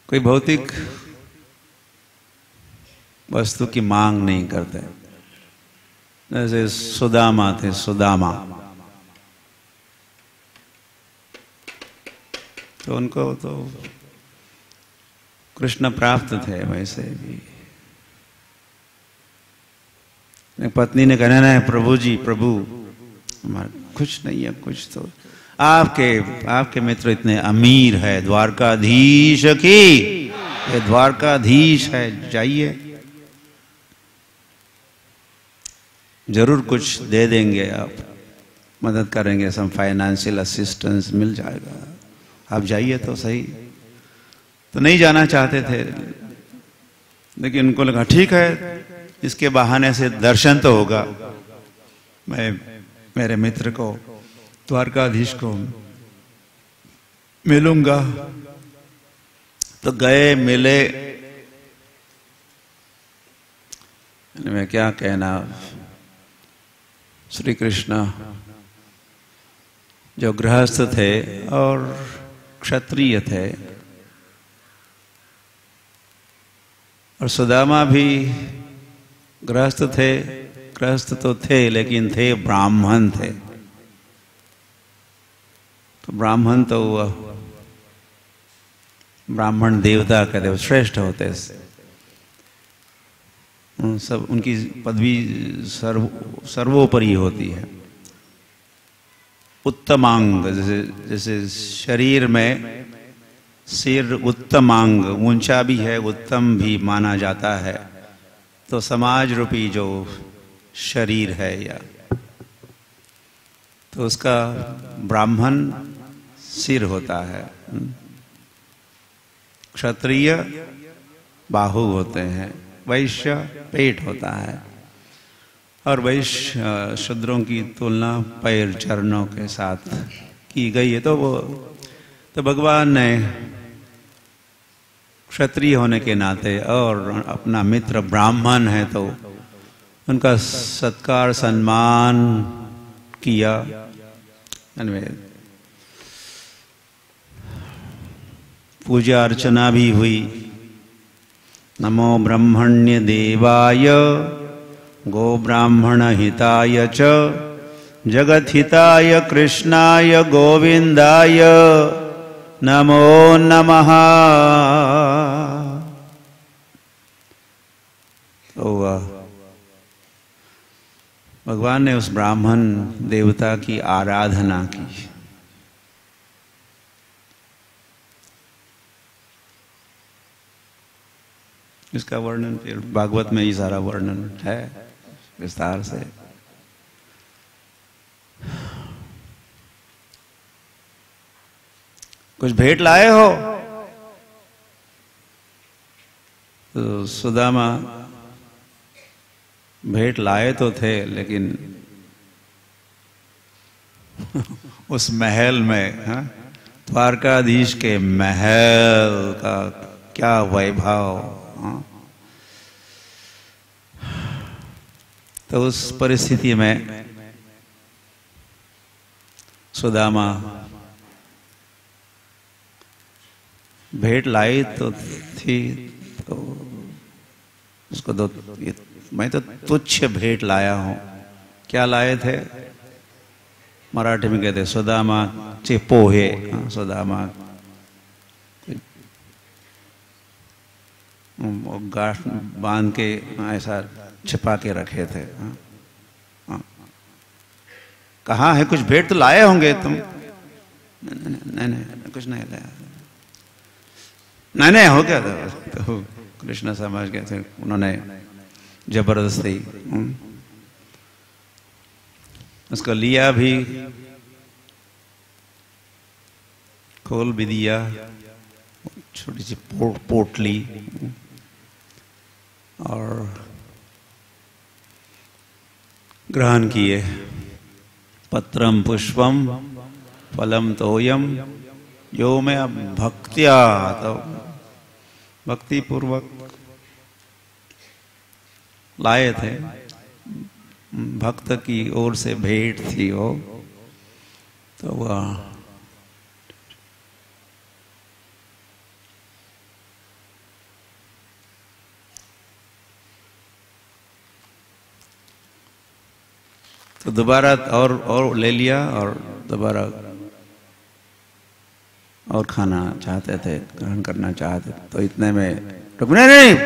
कोई भौतिक वस्तु की मांग नहीं करते। जैसे सुदामा थे, सुदामा, तो उनको तो कृष्ण प्राप्त थे। वैसे भी पत्नी ने कहना है, प्रभु जी, प्रभु हमारा कुछ नहीं है, कुछ तो आपके मित्र इतने अमीर है, द्वारकाधीश की, ये द्वारकाधीश है, जाइए, जरूर कुछ दे देंगे, आप मदद करेंगे, सम फाइनेंशियल असिस्टेंस मिल जाएगा, आप जाइए तो सही। तो नहीं जाना चाहते थे, लेकिन उनको लगा ठीक है, इसके बहाने से दर्शन तो होगा, मैं मेरे मित्र को, द्वारकाधीश को मिलूंगा। तो गए, मिले। मैं क्या कहना, श्री कृष्ण जो गृहस्थ थे और क्षत्रिय थे, और सुदामा भी गृहस्थ थे, गृहस्थ तो थे लेकिन थे ब्राह्मण थे। तो ब्राह्मण तो ब्राह्मण देवता का देव श्रेष्ठ होते, सब उनकी पदवी सर्वोपरि होती है। उत्तमांग, जैसे शरीर में सिर उत्तमांग, ऊंचा भी है, उत्तम भी माना जाता है, तो समाज रूपी जो शरीर है, या तो उसका ब्राह्मण सिर होता है, क्षत्रिय बाहु होते हैं, वैश्य पेट होता है, और वैश्य शूद्रों की तुलना पैर चरणों के साथ की गई है। तो भगवान ने क्षत्रिय होने के नाते और अपना मित्र ब्राह्मण है तो उनका सत्कार सम्मान किया। पूजा अर्चना भी हुई। नमो ब्रह्मण्य देवाय गो ब्राह्मण हिताय च जगत हिताय कृष्णाय गोविंदाय नमो नमः। तो भगवान ने उस ब्राह्मण देवता की आराधना की। इसका वर्णन फिर भागवत में ही सारा वर्णन है विस्तार से। कुछ भेंट लाए हो? तो सुदामा भेंट लाए तो थे, लेकिन उस महल में, हाँ, द्वारकाधीश के महल का क्या वैभव, हाँ? तो उस परिस्थिति में सुदामा भेंट लाई तो थी, तो उसको तो मैं तो तुच्छ भेंट लाया हूं। क्या लाए थे? मराठी में कहते सुदामा चे पोहे, सुदामा गांठ बांध के ऐसा छिपा के रखे थे। कहाँ है? कुछ भेंट तो लाए होंगे तुम। नहीं नहीं कुछ नहीं लाया। नहीं हो गया था। तो कृष्ण समझ गए थे, उन्होंने जबरदस्ती उसको लिया भी, खोल भी दिया, छोटी सी पोटली, और ग्रहण किए। पत्रम पुष्पम फलम तोयम यो में भक्त्या, तो भक्ति पूर्वक लाए थे। भक्त की ओर से भेंट थी वो, तो वह तो दोबारा और ले लिया, और दोबारा और खाना चाहते थे, ग्रहण करना चाहते थे। तो इतने में नहीं,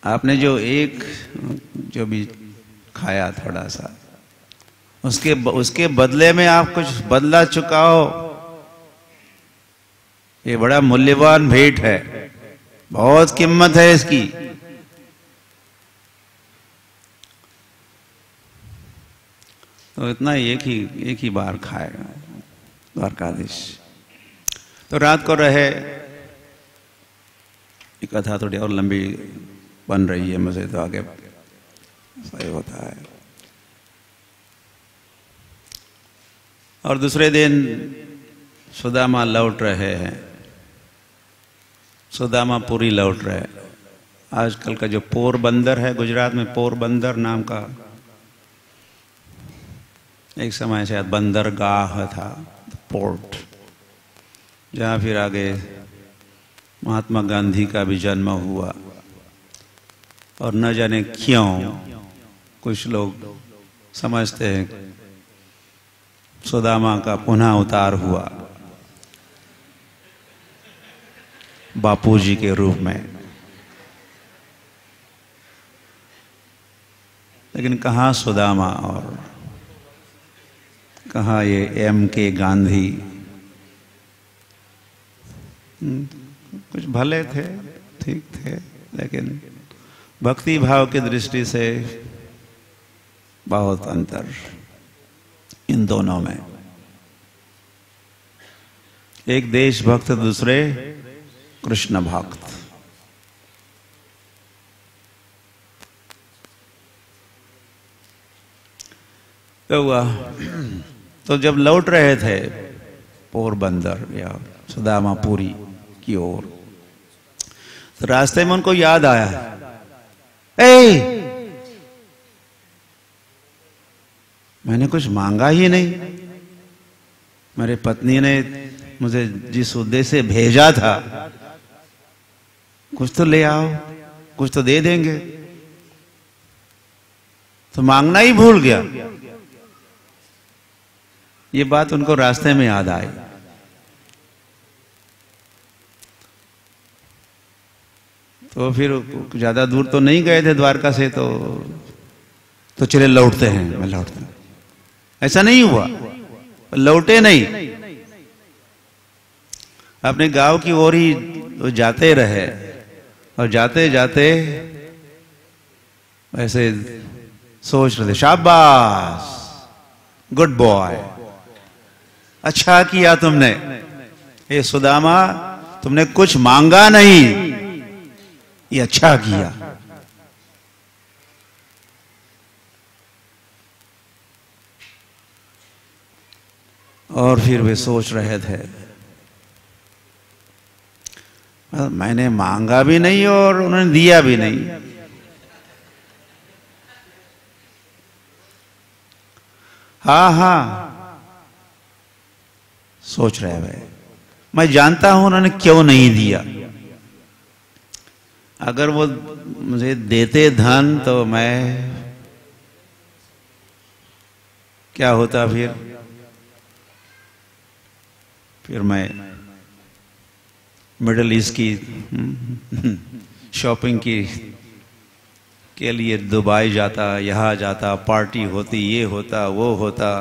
आपने जो भी खाया थोड़ा सा, उसके बदले में आप कुछ बदला चुकाओ। ये बड़ा मूल्यवान भेंट है, बहुत कीमत है इसकी। तो इतना एक ही बार खाएगा द्वारकाधीश। तो रात को रहे। ये कथा थोड़ी और लंबी बन रही है, मुझे तो आगे सही होता है। और दूसरे दिन सुदामा लौट रहे हैं, सुदामापुरी लौट रहे। आजकल का जो पोरबंदर है, गुजरात में पोरबंदर नाम का एक समय शायद बंदरगाह था, पोर्ट, जहाँ फिर आगे महात्मा गांधी का भी जन्म हुआ। और न जाने क्यों कुछ लोग समझते हैं सुदामा का पुनः अवतार हुआ बापूजी के रूप में। लेकिन कहाँ सुदामा और कहाँ ये M.K. गांधी। कुछ भले थे, ठीक थे, लेकिन भक्ति भाव की दृष्टि से बहुत अंतर इन दोनों में। एक देशभक्त, दूसरे कृष्ण भक्त। तो तो जब लौट रहे थे पोरबंदर या सुदामापुरी की ओर, तो रास्ते में उनको याद आया, मैंने कुछ मांगा ही नहीं। मेरे पत्नी ने मुझे जिस उद्देश्य से भेजा था, कुछ तो ले आओ, कुछ तो दे देंगे। तो मांगना ही भूल गया। ये बात उनको रास्ते में याद आई। तो फिर ज्यादा दूर तो नहीं गए थे द्वारका से, तो चले लौटते हैं, मैं लौटता हूं। ऐसा नहीं हुआ, लौटे नहीं, अपने गांव की ओर ही जाते रहे। और जाते जाते ऐसे सोच रहे थे, शाबाश, गुड बॉय, अच्छा किया तुमने। ये सुदामा, तुमने कुछ मांगा नहीं, ये अच्छा किया। और फिर वे सोच रहे थे, मैंने मांगा भी नहीं और उन्होंने दिया भी नहीं। हाँ हाँ सोच रहे वे, मैं जानता हूं उन्होंने क्यों नहीं दिया। अगर वो मुझे देते धन तो मैं क्या होता, फिर मैं मिडिल ईस्ट की शॉपिंग के लिए दुबई जाता, यहाँ जाता, पार्टी होती, ये होता वो होता।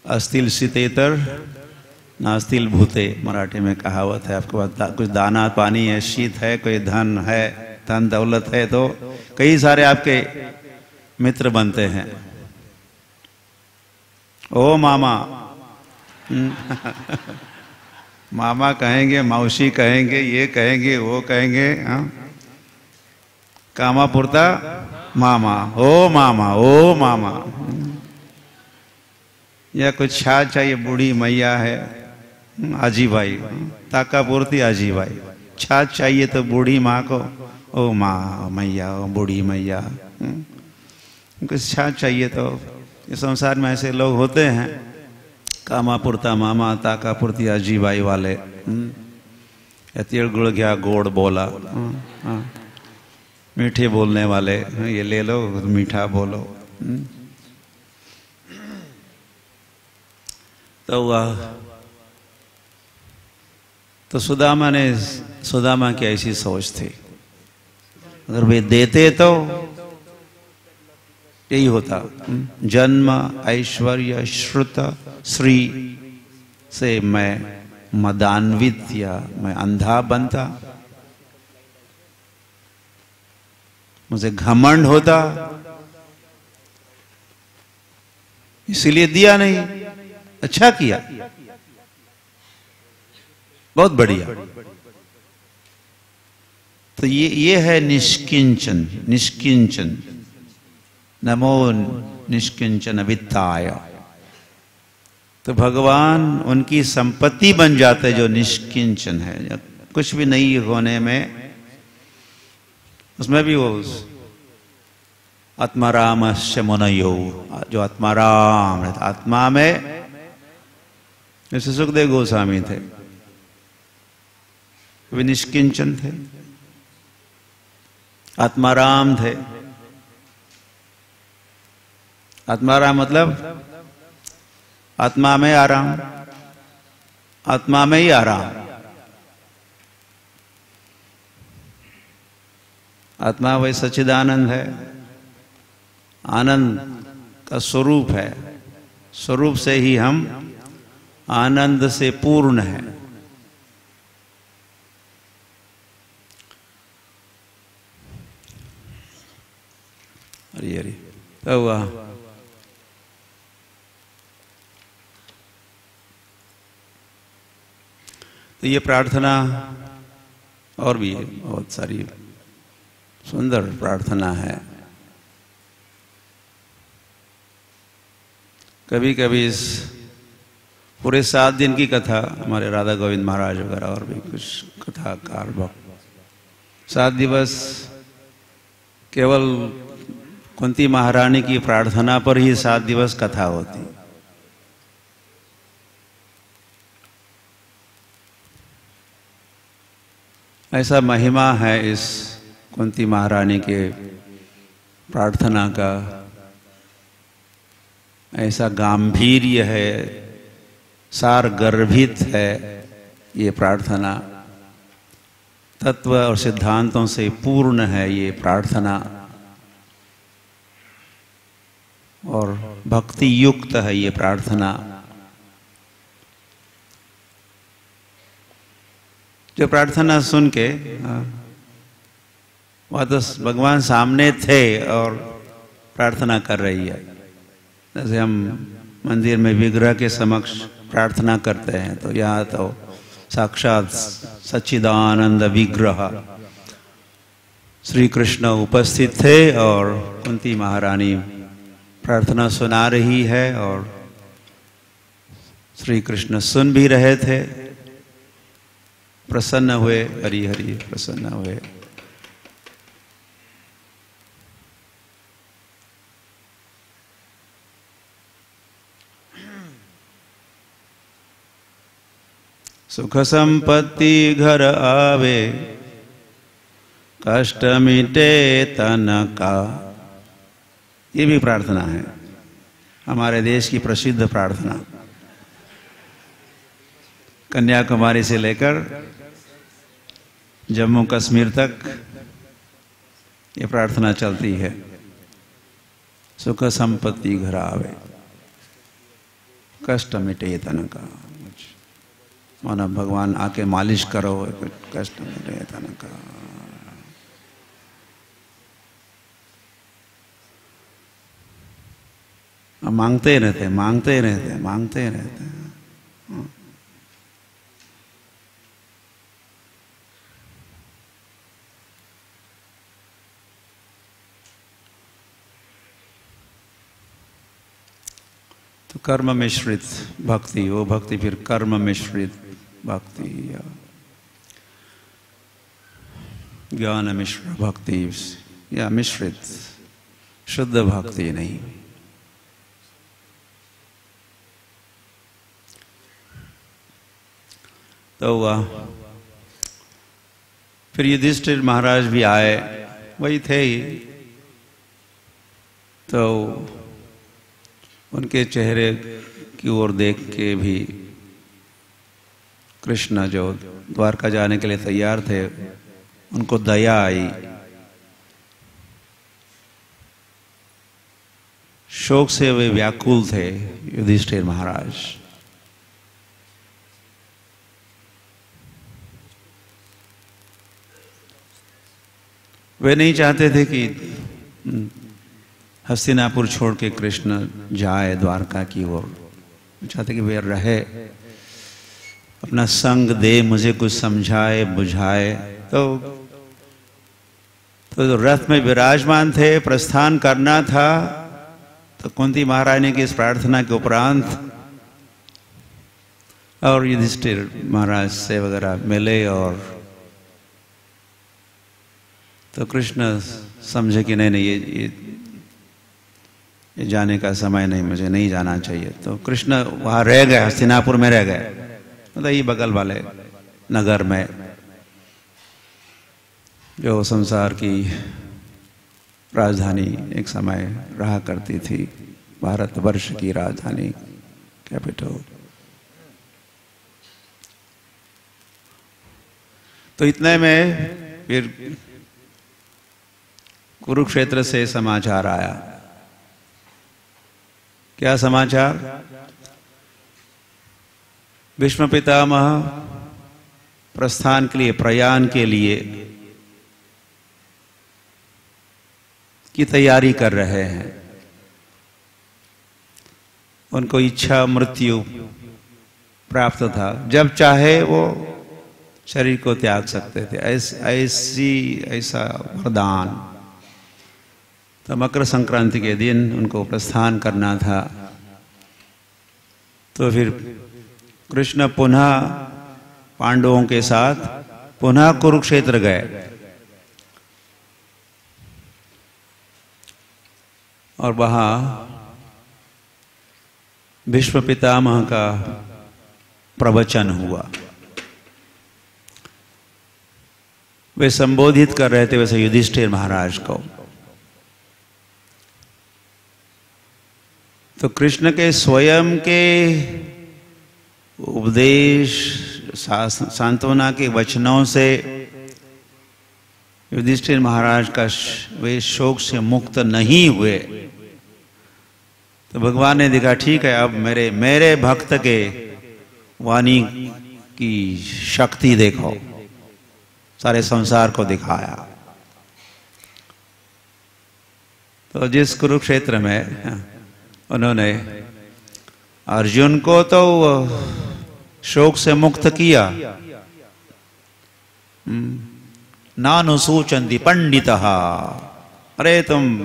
अस्तिल सितेतर नास्तिल भूते, मराठी में कहावत है। आपके पास कुछ दाना पानी है, शीत है, कोई धन है, धन दौलत है, तो कई सारे आपके मित्र बनते हैं। ओ मामा मामा कहेंगे, मौसी कहेंगे, ये कहेंगे, वो कहेंगे, हाँ? कामापुरता मामा, ओ मामा, ओ मामा। या कुछ छाछ चाहिए, बूढ़ी मैया है, आजी भाई, ताकापुरती आजी भाई। छाछ चाहिए तो बूढ़ी माँ को, ओ माँ मैया, ओ बूढ़ी मैया। कुछ छाछ चाहिए तो इस संसार में ऐसे लोग होते हैं, कामापुरता मामा, ताकापुरती आजी भाई वाले। तिल गुड़ गया गोड़ बोला, मीठे बोलने वाले, ये ले लो मीठा बोलो। तो सुदामा की ऐसी सोच थी, अगर वे देते तो यही होता, जन्म ऐश्वर्य श्रुत श्री से मैं मदान्वित या मैं अंधा बनता, मुझे घमंड होता, इसीलिए दिया नहीं। अच्छा किया, बहुत बढ़िया। तो ये है निष्किंचन, निष्किंचन। नमो निष्किंचन वित्ताय। तो भगवान उनकी संपत्ति बन जाते जो निष्किंचन है, कुछ भी नहीं होने में, उसमें भी वो आत्मारामस्य मुनयो, जो आत्माराम है, आत्मा में, जैसे सुखदेव गोस्वामी थे, वे निष्किंचन थे, आत्माराम थे। आत्माराम मतलब आत्मा में आराम, आत्मा में ही आराम। आत्मा वही सच्चिदानंद है, आनंद का स्वरूप है। स्वरूप से ही हम आनंद से पूर्ण है। हरि हरि। तो हुआ तो ये प्रार्थना और भी बहुत सारी सुंदर प्रार्थना है। कभी कभी इस पूरे 7 दिन की कथा हमारे राधा गोविंद महाराज वगैरह और भी कुछ कथाकार भक्त 7 दिवस केवल कुंती महारानी की प्रार्थना पर ही 7 दिवस कथा होती। ऐसा महिमा है इस कुंती महारानी के प्रार्थना का, ऐसा गांभीर्य है, सार गर्भित है ये प्रार्थना, तत्व और सिद्धांतों से पूर्ण है ये प्रार्थना, और भक्ति युक्त है ये प्रार्थना। जो प्रार्थना सुन के वह तो भगवान सामने थे और प्रार्थना कर रही है। जैसे हम मंदिर में विग्रह के समक्ष प्रार्थना करते हैं, तो यहाँ तो साक्षात सच्चिदानंद विग्रह श्री कृष्ण उपस्थित थे और कुंती महारानी प्रार्थना सुना रही है और श्री कृष्ण सुन भी रहे थे, प्रसन्न हुए, हरि हरि प्रसन्न हुए। सुख संपत्ति घर आवे, कष्ट मिटे तन का। ये भी प्रार्थना है, हमारे देश की प्रसिद्ध प्रार्थना। कन्याकुमारी से लेकर जम्मू कश्मीर तक ये प्रार्थना चलती है। सुख संपत्ति घर आवे, कष्ट मिटे तन का। मानो भगवान आके मालिश करो, कष्ट मिटे तन का। हम मांगते रहते, मांगते रहते, मांगते रहते। तो कर्म मिश्रित भक्ति, वो भक्ति फिर कर्म मिश्रित भक्ति या ज्ञान मिश्र भक्ति या मिश्रित, शुद्ध भक्ति नहीं। तो वह फिर युधिष्ठिर महाराज भी आए, वही थे ही। तो उनके चेहरे की ओर देख के भी कृष्ण जो द्वारका जाने के लिए तैयार थे, उनको दया आई। शोक से वे व्याकुल थे युधिष्ठिर महाराज। वे नहीं चाहते थे कि हस्तिनापुर छोड़ के कृष्ण जाए द्वारका की ओर। चाहते कि वे रहे, अपना संग दे, मुझे कुछ समझाए बुझाए। तो रथ में विराजमान थे, प्रस्थान करना था। तो कुंती महारानी की इस प्रार्थना के उपरांत और युधिष्ठिर महाराज से वगैरह मिले, और तो कृष्ण समझे कि नहीं ये जाने का समय नहीं, मुझे नहीं जाना चाहिए। तो कृष्ण वहाँ रह गए, हस्तिनापुर में रह गए, मतलब ये बगल वाले नगर में, जो संसार की राजधानी एक समय रहा करती थी, भारतवर्ष की राजधानी, कैपिटल। तो इतने में फिर कुरुक्षेत्र से समाचार आया। क्या समाचार? भीष्म पितामह प्रस्थान के लिए, प्रयाण के लिए की तैयारी कर रहे हैं। उनको इच्छा मृत्यु प्राप्त था, जब चाहे वो शरीर को त्याग सकते थे, ऐसा वरदान। तो मकर संक्रांति के दिन उनको प्रस्थान करना था। तो फिर कृष्ण पुनः पांडवों के साथ पुनः कुरुक्षेत्र गए, और वहां भीष्म पितामह का प्रवचन हुआ। वे संबोधित कर रहे थे वैसे युधिष्ठिर महाराज को। तो कृष्ण के स्वयं के उपदेश, सांत्वना के वचनों से युधिष्ठिर महाराज का वे शोक से मुक्त नहीं हुए। तो भगवान ने देखा, ठीक है, अब मेरे भक्त के वाणी की शक्ति देखो। सारे संसार को दिखाया। तो जिस कुरुक्षेत्र में उन्होंने अर्जुन को तो शोक से मुक्त किया, नानुसूचन्ति पंडितः। अरे तुम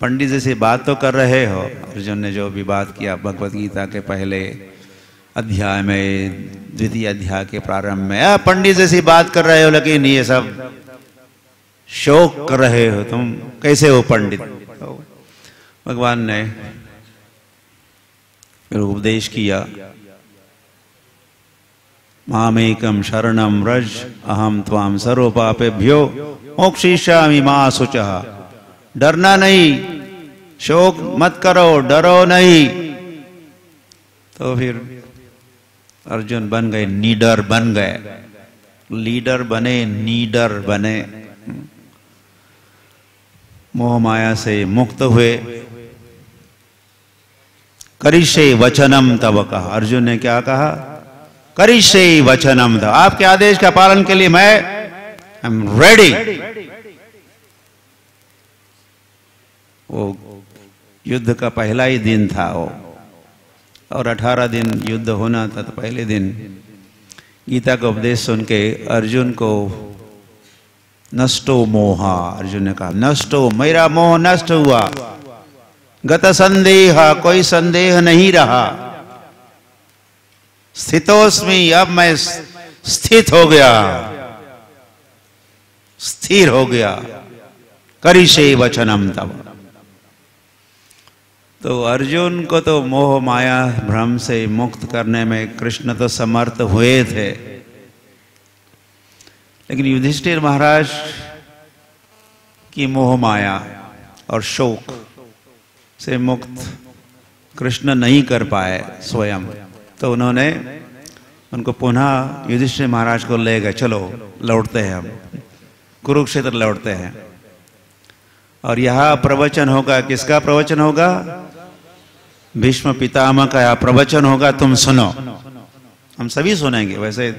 पंडित जैसे बात तो कर रहे हो। अर्जुन ने जो भी बात किया भगवत गीता के पहले अध्याय में, द्वितीय अध्याय के प्रारंभ में पंडित जैसी बात कर रहे हो, लेकिन ये सब शोक कर रहे हो, तुम कैसे हो पंडित। तो भगवान ने फिर उपदेश किया, मामेकम शरणम व्रज अहम त्वाम सर्व पापेभ्यो मोक्षयिष्यामि मा शुचः। डरना नहीं, शोक मत करो, डरो नहीं। तो फिर अर्जुन बन गए, नीडर बन गए, लीडर बने, नीडर बने, मोह माया से मुक्त हुए। करिष्ये वचनम तव कहा, अर्जुन ने क्या कहा, करिष्ये वचनम तव, आपके आदेश का पालन के लिए मैं आई एम रेडी। वो युद्ध का पहला ही दिन था वो, और 18 दिन युद्ध होना था। तो पहले दिन गीता का उपदेश सुन के अर्जुन को नष्टो मोहा, अर्जुन ने कहा नष्टो, मेरा मोह नष्ट हुआ। गत संदेह, कोई संदेह नहीं रहा। स्थितोस्मि, अब मैं स्थित हो गया, स्थिर हो गया। करिष्ये वचनम तव। तो अर्जुन को तो मोह माया भ्रम से मुक्त करने में कृष्ण तो समर्थ हुए थे, लेकिन युधिष्ठिर महाराज की मोह माया और शोक से मुक्त कृष्ण नहीं कर पाए स्वयं। तो उन्होंने उनको पुनः युधिष्ठिर महाराज को ले गए, चलो लौटते हैं, हम कुरुक्षेत्र लौटते हैं। और यह प्रवचन होगा, किसका प्रवचन होगा, भीष्म पितामह का प्रवचन होगा, तुम सुनो। हम सभी सुनेंगे। वैसे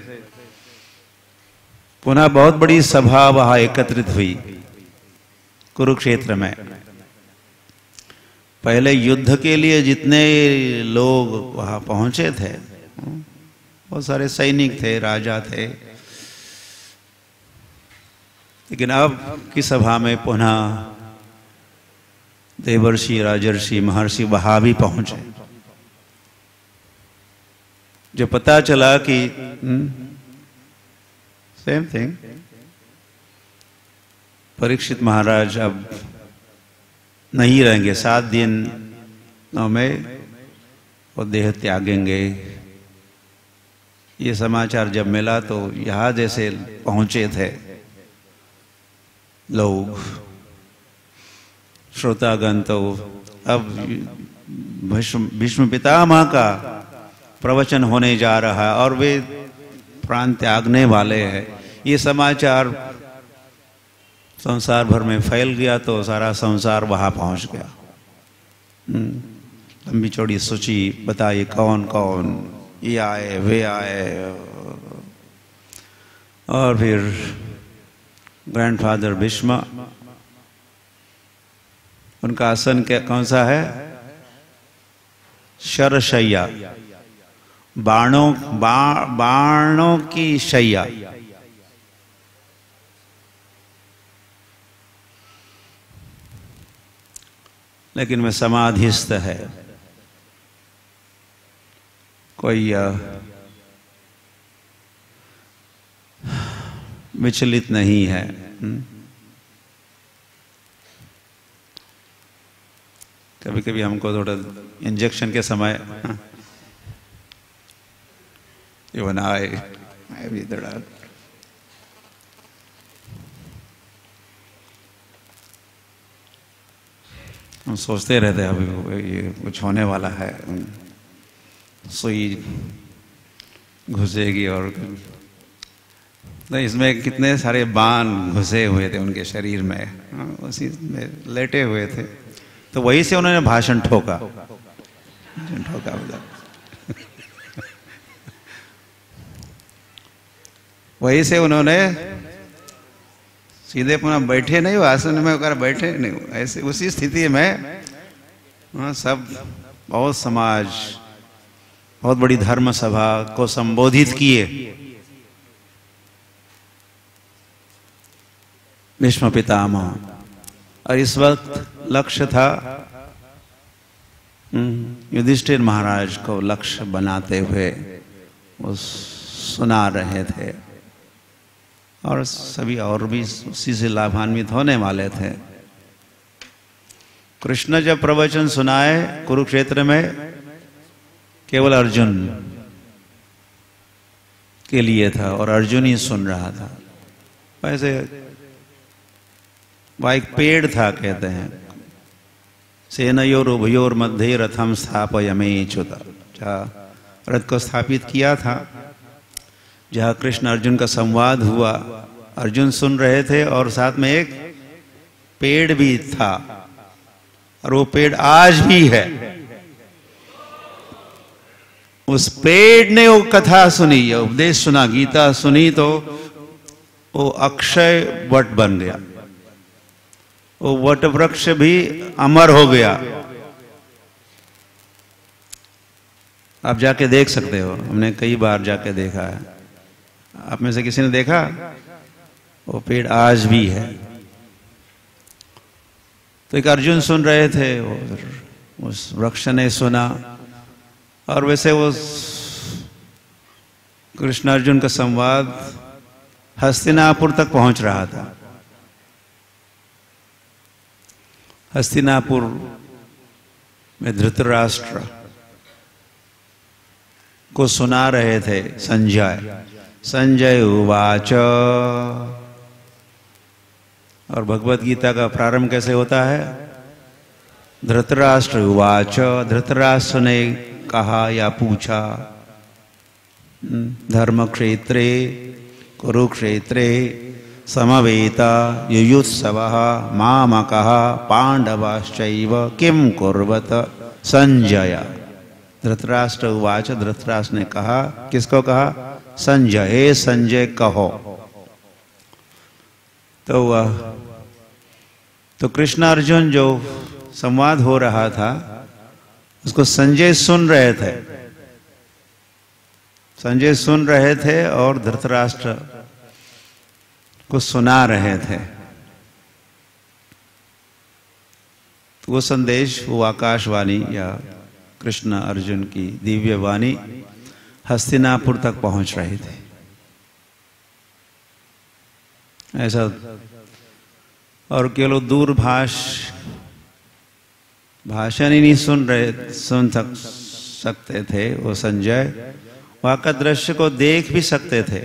पुनः बहुत बड़ी सभा वहां एकत्रित हुई कुरुक्षेत्र में। पहले युद्ध के लिए जितने लोग वहां पहुंचे थे, बहुत सारे सैनिक थे, राजा थे, लेकिन अब की सभा में पुनः देवर्षि, राजर्षि, महर्षि वहां भी पहुंचे। जो पता चला कि सेम थिंग, परीक्षित महाराज अब नहीं रहेंगे, 7 दिन में वो देह त्यागेंगे। ये समाचार जब मिला तो यहाँ जैसे पहुंचे थे लोग, श्रोतागण, तो अब भीष्म पितामह का प्रवचन होने जा रहा है और वे प्राण त्यागने वाले हैं। ये समाचार संसार भर में फैल गया, तो सारा संसार वहां पहुंच गया। लंबी चौड़ी सूची बताइए कौन कौन, ये आए, वे आए। और फिर ग्रैंडफादर भीष्म, उनका आसन क्या कौन सा है, शरशैया, बाणों की शैया। लेकिन वह समाधिस्थ है, कोई विचलित नहीं है। कभी कभी हमको थोड़ा इंजेक्शन के समय इवन आई भी दड़ा, हम सोचते रहते हैं अभी ये कुछ होने वाला है, सुई घुसेगी। और तो इसमें कितने सारे बाण घुसे हुए थे उनके शरीर में, उसी में लेटे हुए थे। तो वहीं से उन्होंने भाषण ठोका वहीं से उन्होंने सीधे पुनः बैठे नहीं, आसन में होकर बैठे नहीं, ऐसे उसी स्थिति में सब बहुत समाज, बहुत बड़ी धर्म सभा को संबोधित किए। भीष्म पितामह। और इस वक्त लक्ष्य था युधिष्ठिर महाराज को लक्ष्य बनाते हुए वो सुना रहे थे और सभी और भी उसी से लाभान्वित होने वाले थे। कृष्ण जब प्रवचन सुनाए कुरुक्षेत्र में, केवल अर्जुन के लिए था और अर्जुन ही सुन रहा था। वैसे वह एक पेड़ था, कहते हैं, सेनयोर उभयोर मध्य रथम स्थापयमेच्युत, जहाँ रथ को स्थापित किया था, जहाँ कृष्ण अर्जुन का संवाद हुआ, अर्जुन सुन रहे थे और साथ में एक पेड़ भी था और वो पेड़ आज भी है। उस पेड़ ने वो कथा सुनी, उपदेश सुना, गीता सुनी, तो वो अक्षय वट बन गया, वो वट वृक्ष भी अमर हो गया। आप जाके देख सकते हो, हमने कई बार जाके देखा है। आप में से किसी ने देखा? वो पेड़ आज भी है। तो एक अर्जुन सुन रहे थे, उस वृक्ष ने सुना और वैसे वो कृष्ण अर्जुन का संवाद हस्तिनापुर तक पहुंच रहा था। हस्तिनापुर में धृतराष्ट्र को सुना रहे थे संजय। संजय उवाच, और भगवत गीता का प्रारंभ कैसे होता है? धृतराष्ट्र उवाच, धृतराष्ट्र ने कहा या पूछा, धर्म क्षेत्रे कुरुक्षेत्रे समवेता युयुत्सवः मामकः पांडवाश्चैव किम कुर्वत संजय। धृतराष्ट्र उवाच, धृतराष्ट्र ने कहा, किसको कहा? संजय, हे संजय कहो। तो कृष्ण अर्जुन जो संवाद हो रहा था उसको संजय सुन रहे थे। संजय सुन रहे थे और धृतराष्ट्र को सुना रहे थे। तो वो संदेश, वो आकाशवाणी या कृष्ण अर्जुन की दिव्य वाणी हस्तिनापुर तक पहुंच रही थी। ऐसा, और केवल दूरभाष भाषण ही नहीं सुन सकते थे वो संजय, वहां का दृश्य को देख भी सकते थे।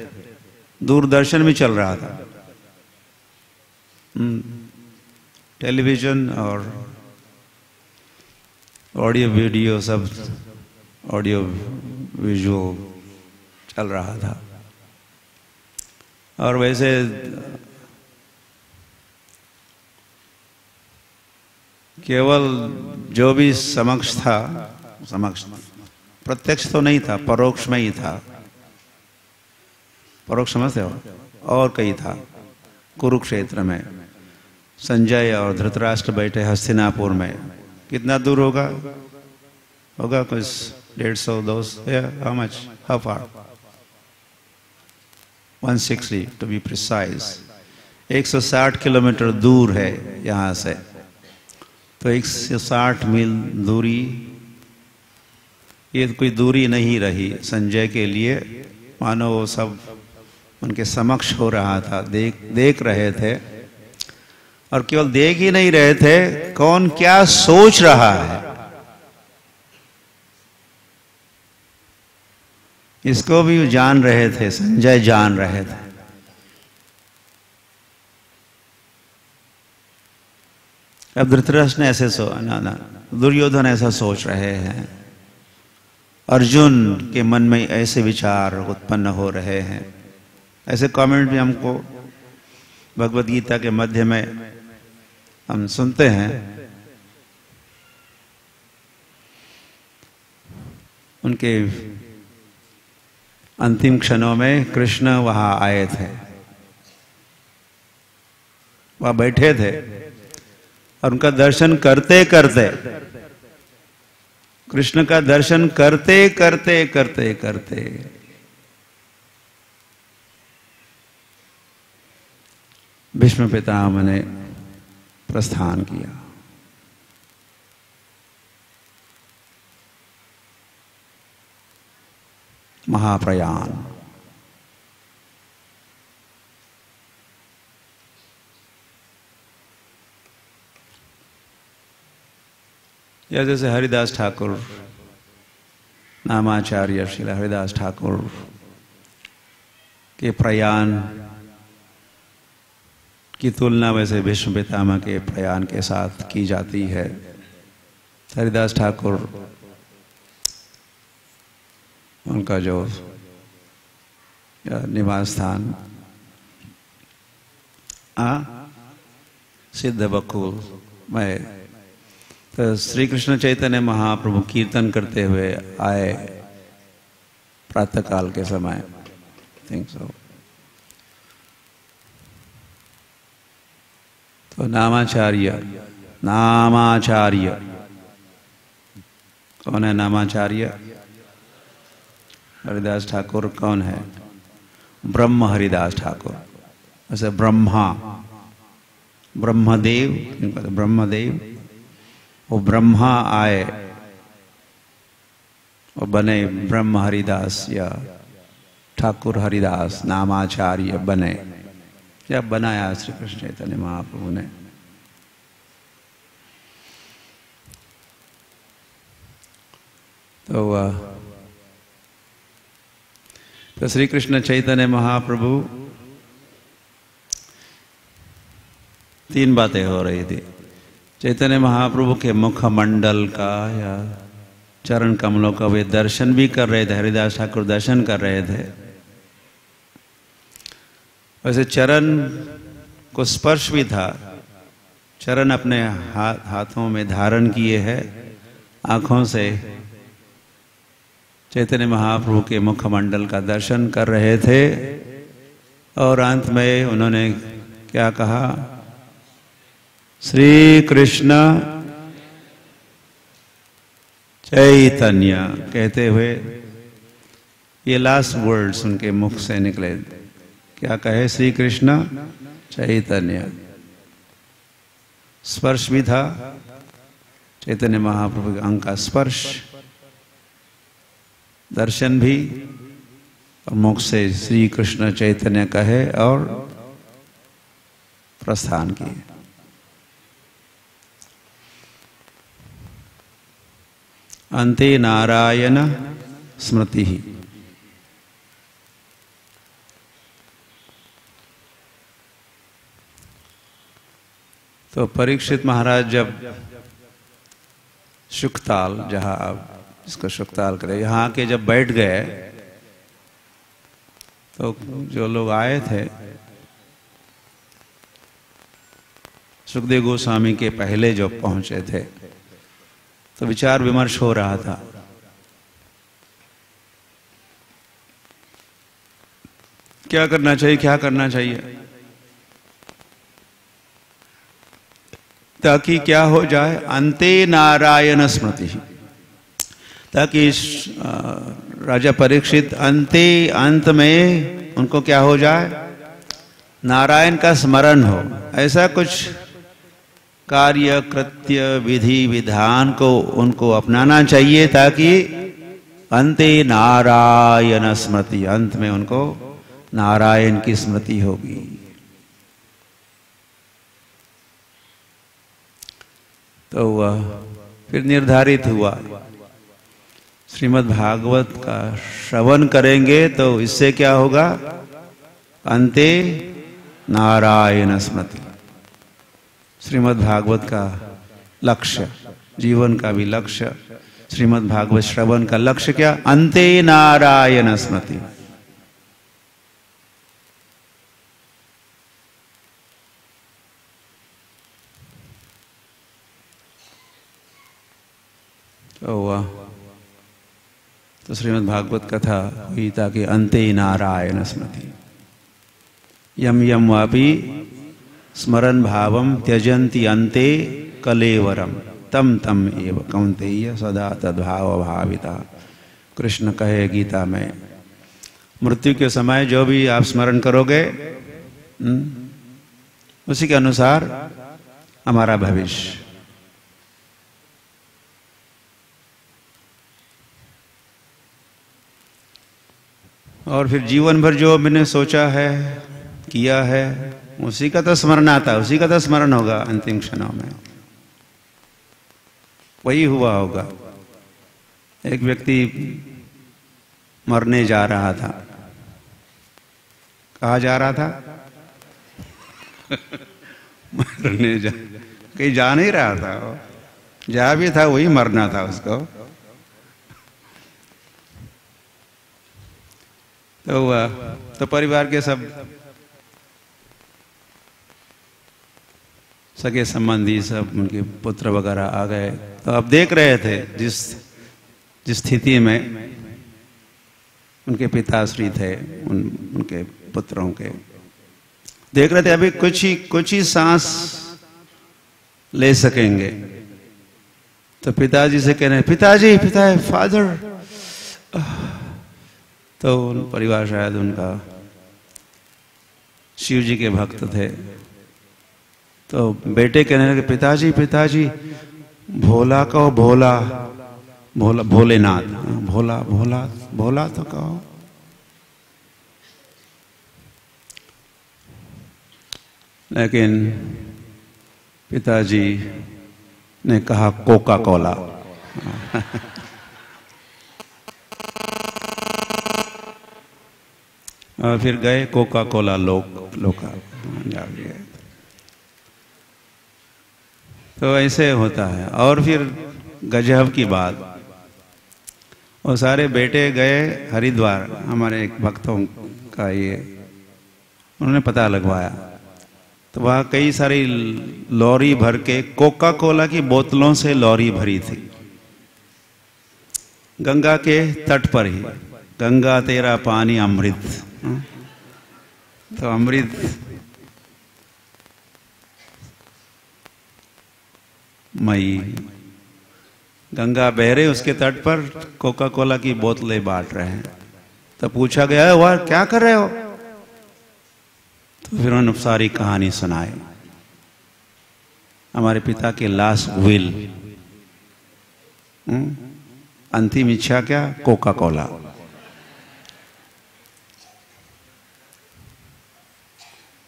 दूरदर्शन भी चल रहा था, टेलीविजन और ऑडियो वीडियो सब, ऑडियो विजुअल चल रहा था। और वैसे केवल जो भी समक्ष था, समक्ष प्रत्यक्ष तो नहीं था, परोक्ष में ही था। परोक्ष समझते हो? और कहीं था कुरुक्षेत्र में। संजय और धृतराष्ट्र बैठे हस्तिनापुर में। कितना दूर होगा? होगा कुछ 150, 200, how much? How far? 160 to be precise. 160 kilometre दूर है यहाँ से। तो 160 मील दूरी, ये कोई दूरी नहीं रही संजय के लिए। मानो वो सब उनके समक्ष हो रहा था, देख रहे थे। और केवल देख ही नहीं रहे थे, कौन क्या सोच रहा है इसको भी जान रहे थे, संजय जान रहे थे। अब धृतराष्ट्र ने ऐसे दुर्योधन ऐसा सोच रहे हैं, अर्जुन के मन में ऐसे विचार उत्पन्न हो रहे हैं। ऐसे कमेंट भी हमको भगवत गीता के मध्य में हम सुनते हैं। उनके अंतिम क्षणों में कृष्ण वहां आए थे, वहां बैठे थे और उनका दर्शन करते करते, कृष्ण का दर्शन करते करते करते करते भीष्म पितामह ने प्रस्थान किया। महाप्रयाण। या जैसे हरिदास ठाकुर, नामाचार्य श्रील हरिदास ठाकुर के प्रयाण की तुलना वैसे भीष्म पितामह के प्रयाण के साथ की जाती है। हरिदास ठाकुर उनका जो निवास स्थान सिद्ध बकुल में, तो श्री कृष्ण चैतन्य महाप्रभु कीर्तन करते हुए आए प्रातःकाल के समय, थिंक सो। तो नामाचार्य कौन है? नामाचार्य हरिदास ठाकुर कौन है? ब्रह्म हरिदास ठाकुर। ऐसे ब्रह्मदेव, वो ब्रह्मा आए और बने ब्रह्म हरिदास या ठाकुर हरिदास नामाचार्य बने, या बनाया श्री कृष्ण चैतन्य महाप्रभु ने। तो श्री कृष्ण चैतन्य महाप्रभु, तीन बातें हो रही थी। चैतन्य महाप्रभु के मुखमंडल का या चरण कमलों का वे दर्शन भी कर रहे थे, हरिदास ठाकुर दर्शन कर रहे थे। वैसे चरण को स्पर्श भी था, चरण अपने हाथों में धारण किए हैं, आंखों से चैतन्य महाप्रभु के मुखमंडल का दर्शन कर रहे थे। और अंत में उन्होंने क्या कहा? श्री कृष्ण चैतन्य कहते हुए ये लास्ट वर्ड्स उनके मुख से निकले। क्या कहे? श्री कृष्ण चैतन्य। स्पर्श भी था, चैतन्य महाप्रभु के अंग का स्पर्श, दर्शन भी, और मुख से श्री कृष्ण चैतन्य कहे और प्रस्थान किए। अंते नारायण स्मृति ही। तो परीक्षित महाराज जब शुकताल, जहां आप इसको शुकताल करें, यहाँ आके जब बैठ गए तो जो लोग आए थे, सुखदेव गोस्वामी के पहले जो पहुंचे थे, तो विचार विमर्श हो रहा था। क्या करना चाहिए, क्या करना चाहिए, ताकि क्या हो जाए? अंते नारायण स्मृति, ताकि राजा परीक्षित अंत में उनको क्या हो जाए? नारायण का स्मरण हो। ऐसा कुछ कार्य, कृत्य, विधि, विधान को उनको अपनाना चाहिए ताकि अंते नारायण स्मृति, अंत में उनको नारायण की स्मृति होगी। तो वह फिर निर्धारित हुआ, श्रीमद् भागवत का श्रवण करेंगे तो इससे क्या होगा? अंते नारायण स्मृति। श्रीमद् भागवत का लक्ष्य, जीवन का भी लक्ष्य, श्रीमद् भागवत श्रवण का लक्ष्य क्या? अंते नारायण स्मृति। तो श्रीमद् भागवत कथा हुई ताकि अंते नारायण स्मृति। यम यम वापि स्मरण भावम त्यजंती अंते कलेवरम तम तम एव कौन्तेय सदा तद्भाव भाविता। कृष्ण कहे गीता में, मृत्यु के समय जो भी आप स्मरण करोगे उसी के अनुसार हमारा भविष्य। और फिर जीवन भर जो मैंने सोचा है, किया है, उसी का तो स्मरण आता है, उसी का तो स्मरण होगा अंतिम क्षणों में, वही हुआ होगा। एक व्यक्ति मरने जा रहा था। कहाँ जा रहा था? मरने कहीं जा नहीं रहा था, जा भी था, वही मरना था उसको। तो हुआ तो परिवार के सब सगे संबंधी, सब उनके पुत्र वगैरह आ गए। तो अब देख रहे थे जिस स्थिति में उनके पिताश्री थे, उनके पुत्रों के, देख रहे थे अभी कुछ ही सांस ले सकेंगे। तो पिताजी से कह रहे, पिताजी, फादर। तो परिवार शायद उनका शिव जी के भक्त थे। तो बेटे कहने लगे, पिताजी, भोला कहो, भोलेनाथ, भोला तो कहो। लेकिन पिताजी ने कहा कोका कोला। और फिर गए कोका कोला लोका जा गए। तो ऐसे होता है। और फिर गजब की बात, और सारे बेटे गए हरिद्वार, हमारे एक भक्तों का ये, उन्होंने पता लगवाया। तो वहाँ कई सारी लॉरी भर के कोका कोला की बोतलों से लॉरी भरी थी, गंगा के तट पर ही। गंगा तेरा पानी अमृत, तो अमृत मई गंगा बह रहे, उसके तट पर कोका कोला की बोतलें बांट रहे हैं। तो पूछा गया, वाह क्या कर रहे हो? तो फिर उन्होंने सारी कहानी सुनाई। हमारे पिता के लास्ट विल, अंतिम इच्छा क्या? Coca Cola.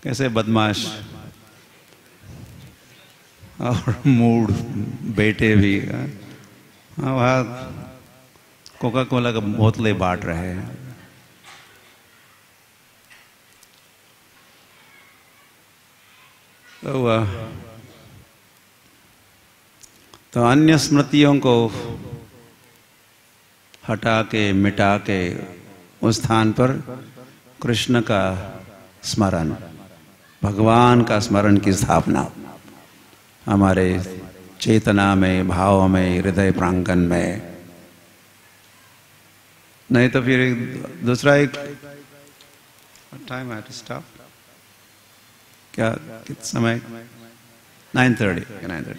कैसे बदमाश और मूड बेटे भी, वहाँ कोका कोला का बोतलें बांट रहे हैं। तो अन्य स्मृतियों को हटा के, मिटा के, उस स्थान पर कृष्ण का स्मरण, भगवान का स्मरण की स्थापना हमारे चेतना में, भाव में, हृदय प्रांगण में। नहीं तो फिर दूसरा एक टाइम है, स्टॉप क्या, कितना समय? 9:30।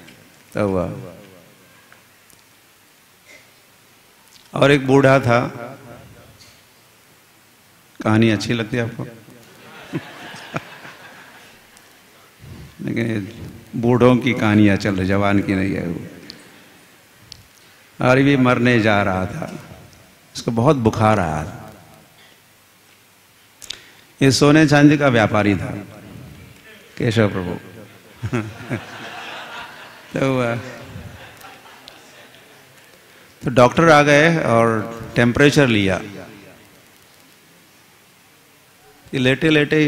तो हुआ। और एक बूढ़ा था, कहानी अच्छी लगती है आपको? लेकिन बूढ़ों की कहानियां चल रही, जवान की नहीं है वो। और भी मरने जा रहा था, उसको बहुत बुखार आया था। ये सोने चांदी का व्यापारी था, केशव प्रभु। तो डॉक्टर आ गए और टेम्परेचर लिया। ये लेटे लेटे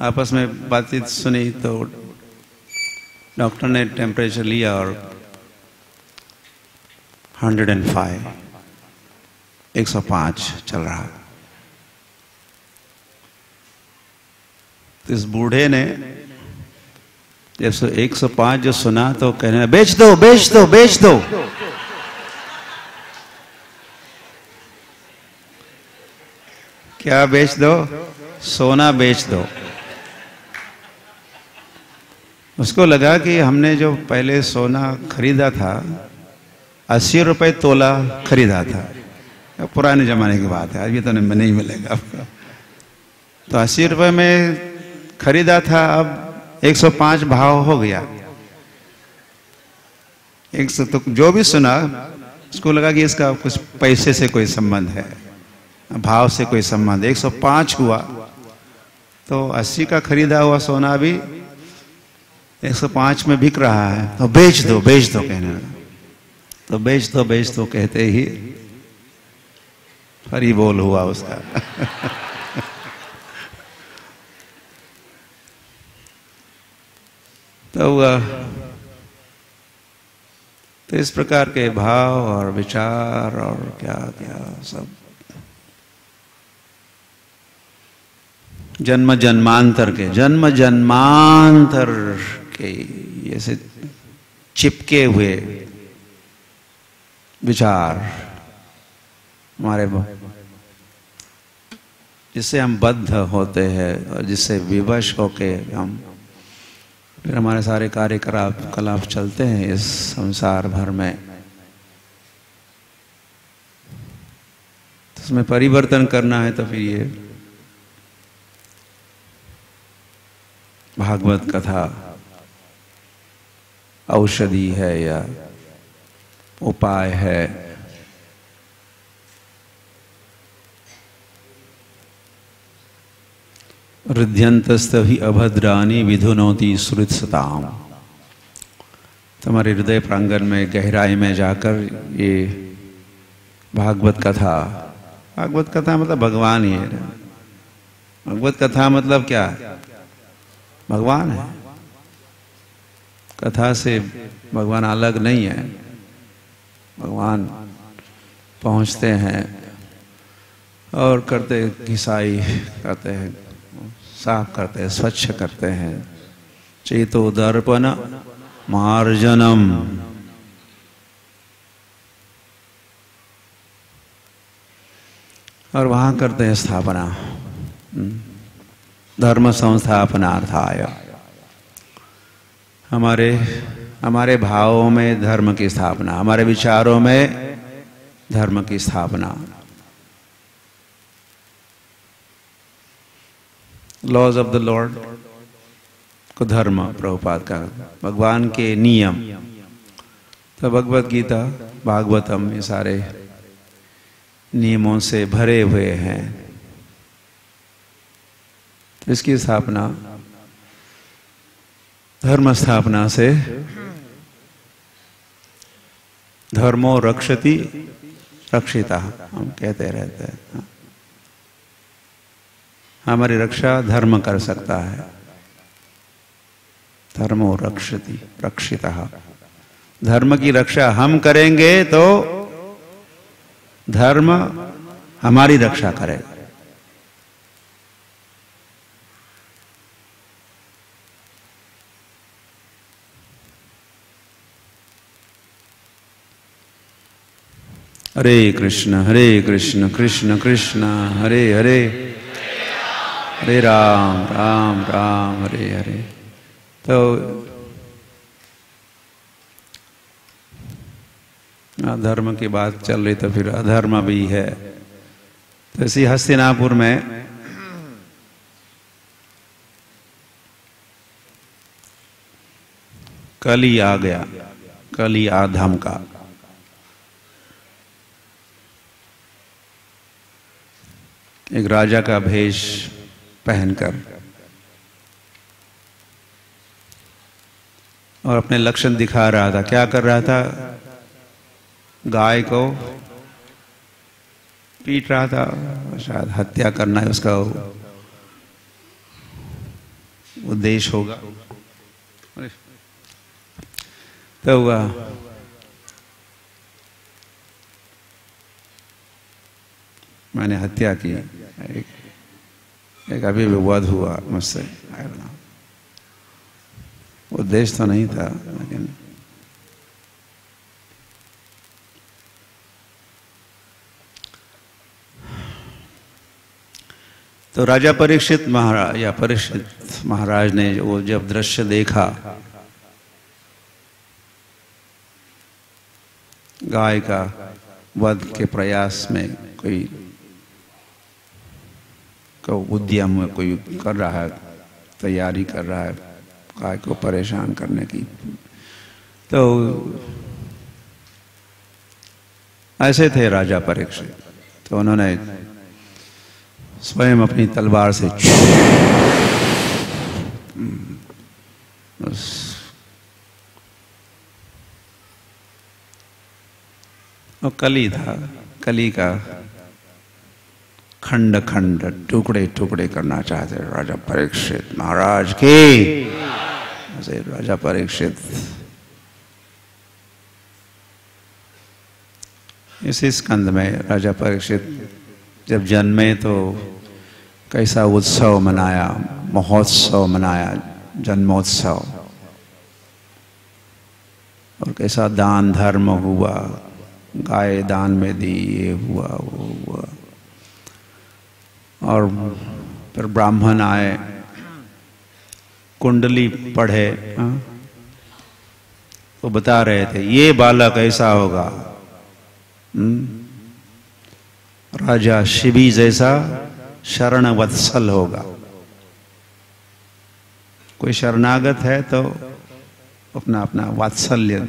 आपस में बातचीत सुनी, तो डॉक्टर ने टेम्परेचर लिया और 105 चल रहा। तो इस बूढ़े ने जब 105 जो सुना तो कहने, बेच दो। क्या बेच दो? सोना बेच दो। उसको लगा कि हमने जो पहले सोना खरीदा था 80 रुपए तोला खरीदा था, पुराने जमाने की बात है, अभी तो नहीं मिलेगा आपको। तो 80 रुपए में खरीदा था, अब 105 भाव हो गया। 100 तो जो भी सुना उसको लगा कि इसका कुछ पैसे से कोई संबंध है। भाव से कोई संबंध। 105 हुआ तो 80 का खरीदा हुआ सोना भी 105 में बिक रहा है, तो बेच दो कहने लगा। तो बेच दो कहते ही हरी बोल हुआ उसका। तो इस प्रकार के भाव और विचार और क्या क्या सब जन्म जन्मांतर के ऐसे चिपके हुए विचार हमारे, जिससे हम बद्ध होते हैं और जिससे विवश होके हम फिर हमारे सारे कार्यकलाप चलते हैं इस संसार भर में। तो उसमें परिवर्तन करना है तो फिर ये भागवत कथा औषधि है या उपाय है। हृदयंतस्तहि अभद्रानि विधुनोति श्रुतसताम। तुम्हारे हृदय प्रांगण में गहराई में जाकर ये भागवत कथा मतलब भगवान ही है। भागवत कथा मतलब क्या? भगवान है। कथा से भगवान अलग नहीं है। भगवान पहुंचते हैं और करते घिसाई करते हैं, साफ करते हैं, स्वच्छ करते हैं। चेतो दर्पण मार्जनम। और वहां करते हैं स्थापना, धर्म संस्थापनार्थाय। हमारे भावों में धर्म की स्थापना, हमारे विचारों में धर्म की स्थापना। लॉज ऑफ द लॉर्ड को धर्म प्रभुपाद का, भगवान के नियम। तो भगवत गीता भागवतम ये सारे नियमों से भरे हुए हैं। इसकी स्थापना धर्म स्थापना से धर्मो रक्षति रक्षिता हम कहते रहते हैं। हमारी रक्षा धर्म कर सकता है। धर्मो रक्षति रक्षिता। धर्म की रक्षा हम करेंगे तो धर्म हमारी रक्षा करेगा। हरे कृष्ण कृष्ण कृष्ण हरे हरे, हरे राम राम राम हरे हरे। तो धर्म की बात चल रही तो फिर अधर्म भी है। तो इसी हस्तिनापुर में कली आ गया, कली आधम का। एक राजा का भेष पहनकर और अपने लक्षण दिखा रहा था। क्या कर रहा था? गाय को पीट रहा था, शायद हत्या करना है उसका उद्देश्य होगा। तो हुआ मैंने हत्या की। एक अभी विवाद हुआ मुझसे, उद्देश्य तो नहीं था, लेकिन तो राजा परीक्षित महाराज ने वो जब दृश्य देखा, गाय का वध के प्रयास में कोई उद्यम में कोई कर रहा है, तैयारी कर रहा है गाय को परेशान करने की, तो ऐसे थे राजा परीक्षित। तो उन्होंने स्वयं अपनी तलवार से वो कली था, कली का खंड खंड टुकड़े टुकड़े करना चाहते राजा परीक्षित महाराज के। ऐसे राजा परीक्षित इसी स्कंद में राजा परीक्षित जब जन्मे तो कैसा उत्सव मनाया, महोत्सव मनाया, जन्मोत्सव, और कैसा दान धर्म हुआ, गाय दान में दी, ये हुआ वो हुआ। और फिर ब्राह्मण आए, कुंडली पढ़े, तो बता रहे थे ये बालक ऐसा होगा, राजा शिबी जैसा शरण वत्सल होगा। कोई शरणागत है तो अपना अपना वात्सल्य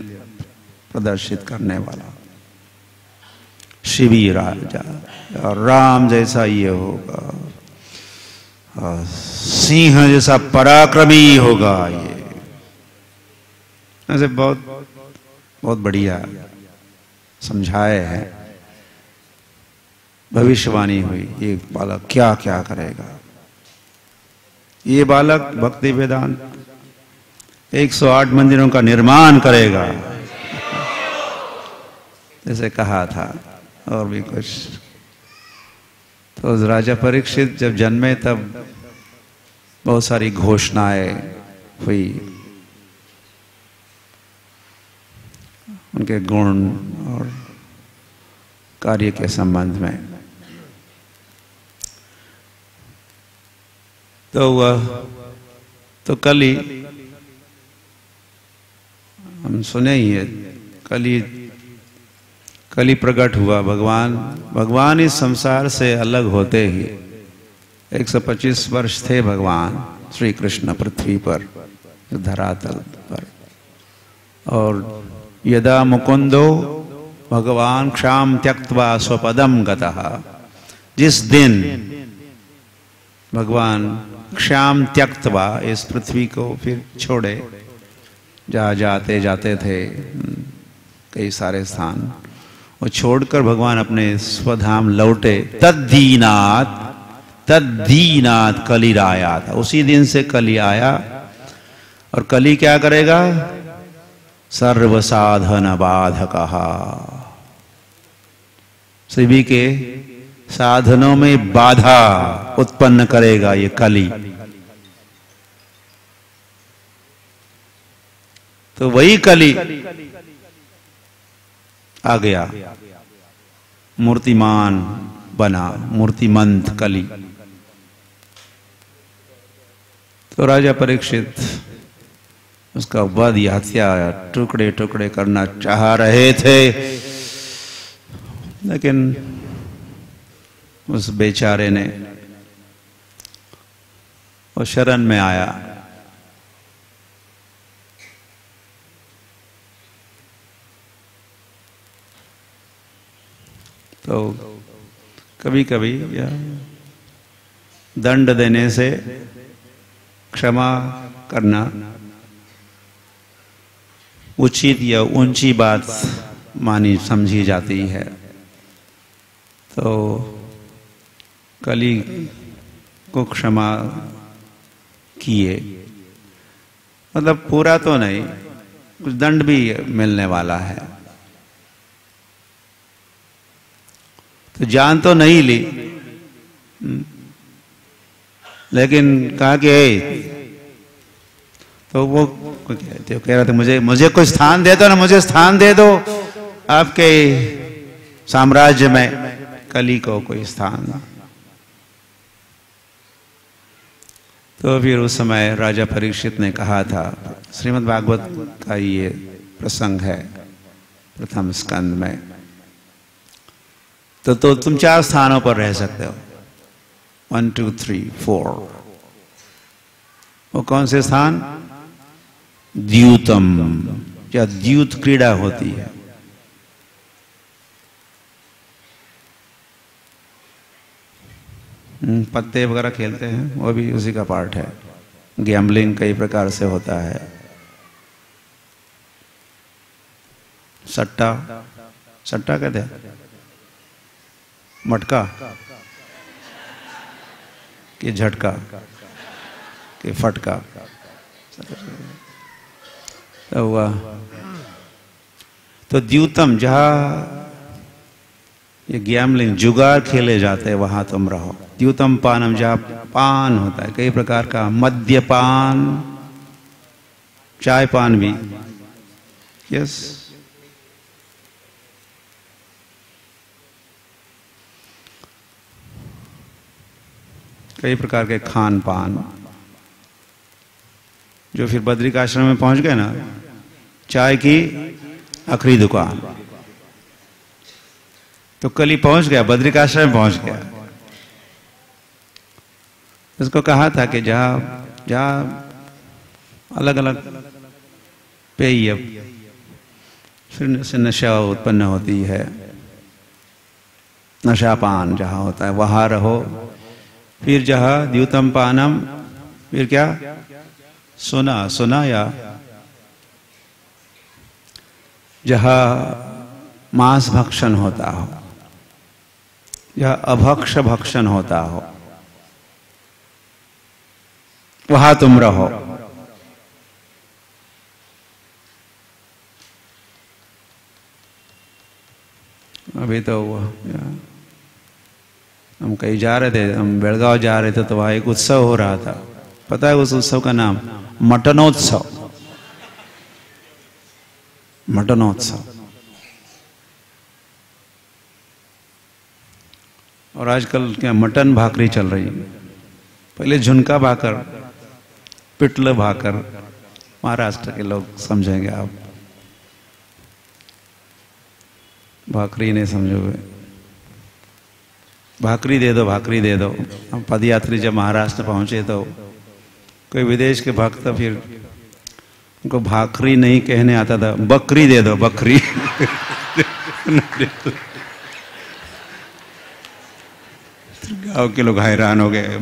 प्रदर्शित करने वाला शिवी राजा, और राम जैसा ये होगा, सिंह जैसा पराक्रमी होगा। ये ऐसे बहुत बहुत बढ़िया समझाए हैं, भविष्यवाणी हुई ये बालक क्या क्या करेगा। ये बालक भक्ति वेदांत 108 मंदिरों का निर्माण करेगा, जैसे कहा था, और भी कुछ। तो राजा परीक्षित जब जन्मे तब बहुत सारी घोषणाएं हुई, उनके गुण और कार्य के संबंध में। तो कली हम सुने ही है, कली प्रकट हुआ। भगवान इस संसार से अलग होते ही 125 वर्ष थे भगवान श्री कृष्ण पृथ्वी पर, धरातल पर। और यदा मुकुंदो भगवान क्षाम त्यक्त्वा स्वपदम गतः, जिस दिन भगवान क्षाम त्यक्त्वा इस पृथ्वी को फिर छोड़े, जहाँ जाते जाते थे कई सारे स्थान, वो छोड़कर भगवान अपने स्वधाम लौटे। तद्दीनाथ कलिराया था, उसी दिन से कली आया। और कली क्या करेगा? सर्व साधन बाधकः, सभी के साधनों में बाधा उत्पन्न करेगा ये कली। तो वही कली आ गया, मूर्तिमान बना, मूर्तिमंत कली। तो राजा परीक्षित उसका वध या हत्या टुकड़े टुकड़े करना चाह रहे थे, लेकिन उस बेचारे ने वो शरण में आया। तो कभी कभी दंड देने से क्षमा करना उचित या ऊंची बात मानी समझी जाती है। तो कली को क्षमा किए, मतलब पूरा तो नहीं, कुछ दंड भी मिलने वाला है। तो जान तो नहीं ली, लेकिन कहा कि तो वो कह रहे थे मुझे कोई स्थान दे दो ना, मुझे स्थान दे दो आपके साम्राज्य में, कली को कोई स्थान। तो फिर उस समय राजा परीक्षित ने कहा था, श्रीमद् भागवत का ये प्रसंग है प्रथम स्कंद में। तो तुम 4 स्थानों पर रह सकते हो, 1 2 3 4। वो कौन से स्थान? द्यूतम, या द्यूत क्रीड़ा होती है। पत्ते वगैरह खेलते हैं, वो भी उसी का पार्ट है। गैम्बलिंग कई प्रकार से होता है। सट्टा, सट्टा कहते हैं, मटका कि झटका कि फटका, तो हुआ। तो द्यूतम, जहाँ ये गैम्बलिंग जुगार खेले जाते हैं वहां तुम रहो। द्यूतम पानम, जहाँ पान होता है कई प्रकार का, मद्यपान, चाय पान भी, यस। कई प्रकार के खान पान। जो फिर बद्रिकाश्रम में पहुंच गए ना, चाय की आखिरी दुकान, तो कल ही पहुंच गया, बद्रिकाश्रम में पहुंच गया। उसको कहा था कि जहाँ अलग अलग पेय, फिर से नशा उत्पन्न होती है, नशापान जहाँ होता है वहां रहो। फिर जहाँ द्यूतम पानम, फिर क्या, सुना, सुना, या जहाँ मांस भक्षण होता हो, या अभक्ष भक्षण होता हो, वहां तुम रहो। अभी तो हम कहीं जा रहे थे, हम बेलगांव जा रहे थे, तो वहां एक उत्सव हो रहा था। पता है उस उत्सव का नाम? मटनोत्सव। मटनोत्सव। और आजकल क्या मटन भाकरी चल रही है। पहले झुनका भाकर, पिटल भाकर, महाराष्ट्र के लोग समझेंगे आप, भाकरी नहीं समझोगे। भाकरी दे दो, भाकरी दे दो। हम पदयात्री जब महाराष्ट्र पहुंचे तो कोई विदेश के भक्त, फिर उनको भाकरी नहीं कहने आता था, बकरी दे दो, बकरी। गांव के लोग हैरान हो गए,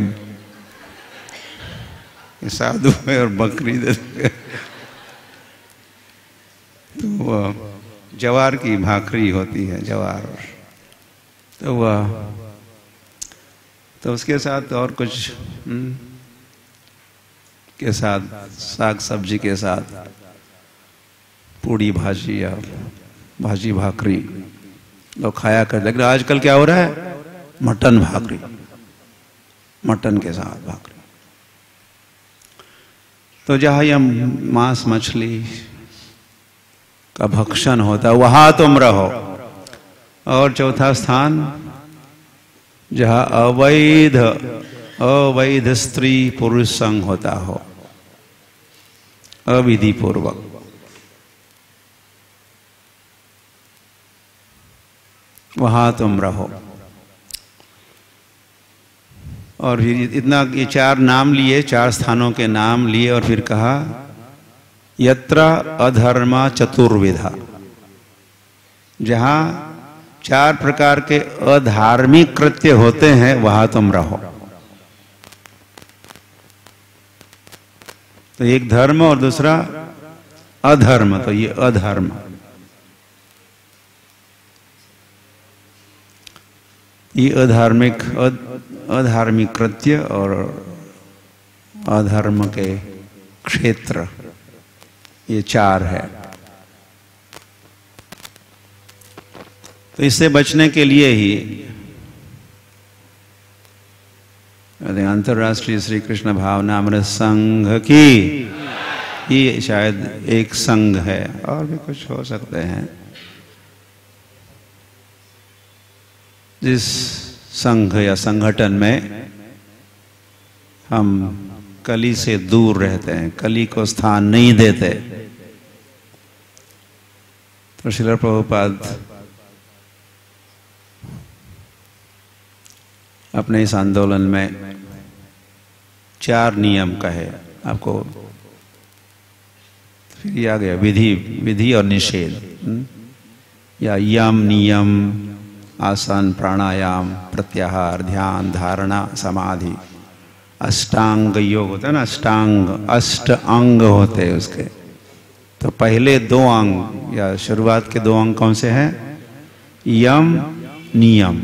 साधु है और बकरी दे दो। तो जवार की भाकरी होती है, जवार। तो वह, तो उसके साथ और कुछ के साथ, साग सब्जी के साथ पूड़ी भाजी या भाजी भाकरी लोग खाया कर। लेकिन आजकल क्या हो रहा है? मटन भाकरी, मटन के साथ भाकरी। तो जहां यह मांस मछली का भक्षण होता है वहां तुम रहो। और चौथा स्थान, जहां अवैध स्त्री पुरुष संग होता हो, अविधि पूर्वक, वहां तुम रहो। और फिर इतना, ये 4 नाम लिए, 4 स्थानों के नाम लिए, और फिर कहा यत्र अधर्मा चतुर्विधा, जहां 4 प्रकार के अधार्मिक कृत्य होते हैं वहां तुम रहो। तो एक धर्म और दूसरा अधर्म, तो ये अधर्म। ये अधार्मिक कृत्य और अधर्म के क्षेत्र, ये 4 है। तो इससे बचने के लिए ही अंतर्राष्ट्रीय श्री कृष्ण भावनामृत संघ की, ये शायद एक संघ है, और भी कुछ हो सकते हैं, जिस संघ या संगठन में हम कली से दूर रहते हैं, कली को स्थान नहीं देते। तो श्रील प्रभुपाद अपने इस आंदोलन में 4 नियम कहे आपको। फिर ये आ गया विधि और निषेध, या यम नियम आसन, प्राणायाम, प्रत्याहार, ध्यान, धारणा, समाधि, अष्टांग योग होता है ना, अष्टांग, अष्ट अंग होते हैं उसके। तो पहले 2 अंग या शुरुआत के 2 अंग कौन से हैं? यम, नियम,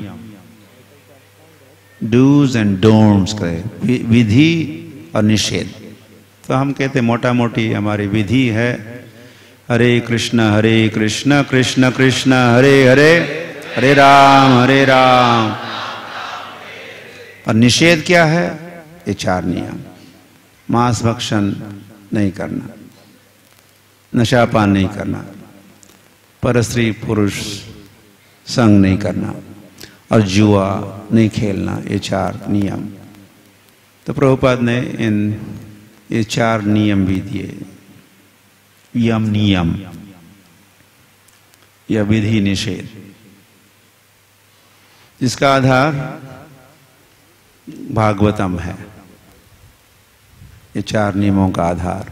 डूज एंड डोंट्स, विधि और निषेध। तो हम कहते मोटा मोटी हमारी विधि है हरे कृष्ण कृष्ण कृष्ण हरे हरे, हरे राम। और निषेध क्या है? ये 4 नियम। मांस भक्षण नहीं करना, नशापान नहीं करना, परस्त्री पुरुष संग नहीं करना और जुआ नहीं खेलना, ये 4 नियम। तो प्रभुपाद ने ये 4 नियम भी दिए। यम, नियम या विधि निषेध, जिसका आधार भागवतम है। ये 4 नियमों का आधार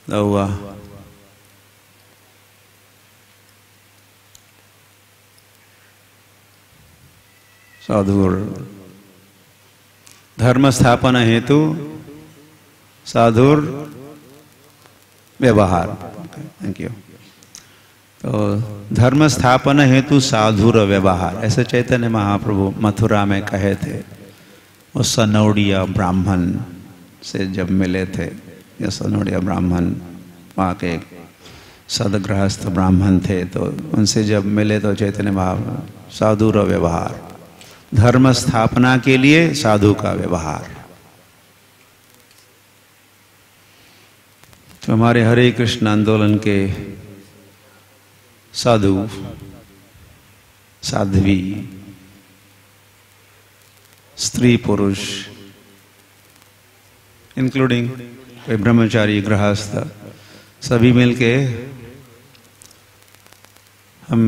हुआ। साधुर धर्म स्थापन हेतु साधुर व्यवहार। Thank you. तो धर्म स्थापन हेतु साधुर व्यवहार, ऐसे चैतन्य महाप्रभु मथुरा में कहे थे। वो सनौड़िया ब्राह्मण से जब मिले थे, या सनौड़िया ब्राह्मण वहाँ के सदगृहस्थ ब्राह्मण थे, तो उनसे जब मिले तो चैतन्य महाप्रभु साधुर व्यवहार, धर्म स्थापना के लिए साधु का व्यवहार। तो हमारे हरे कृष्ण आंदोलन के साधु, साध्वी, स्त्री पुरुष, इंक्लूडिंग कोई ब्रह्मचारी, गृहस्थ, सभी मिलके हम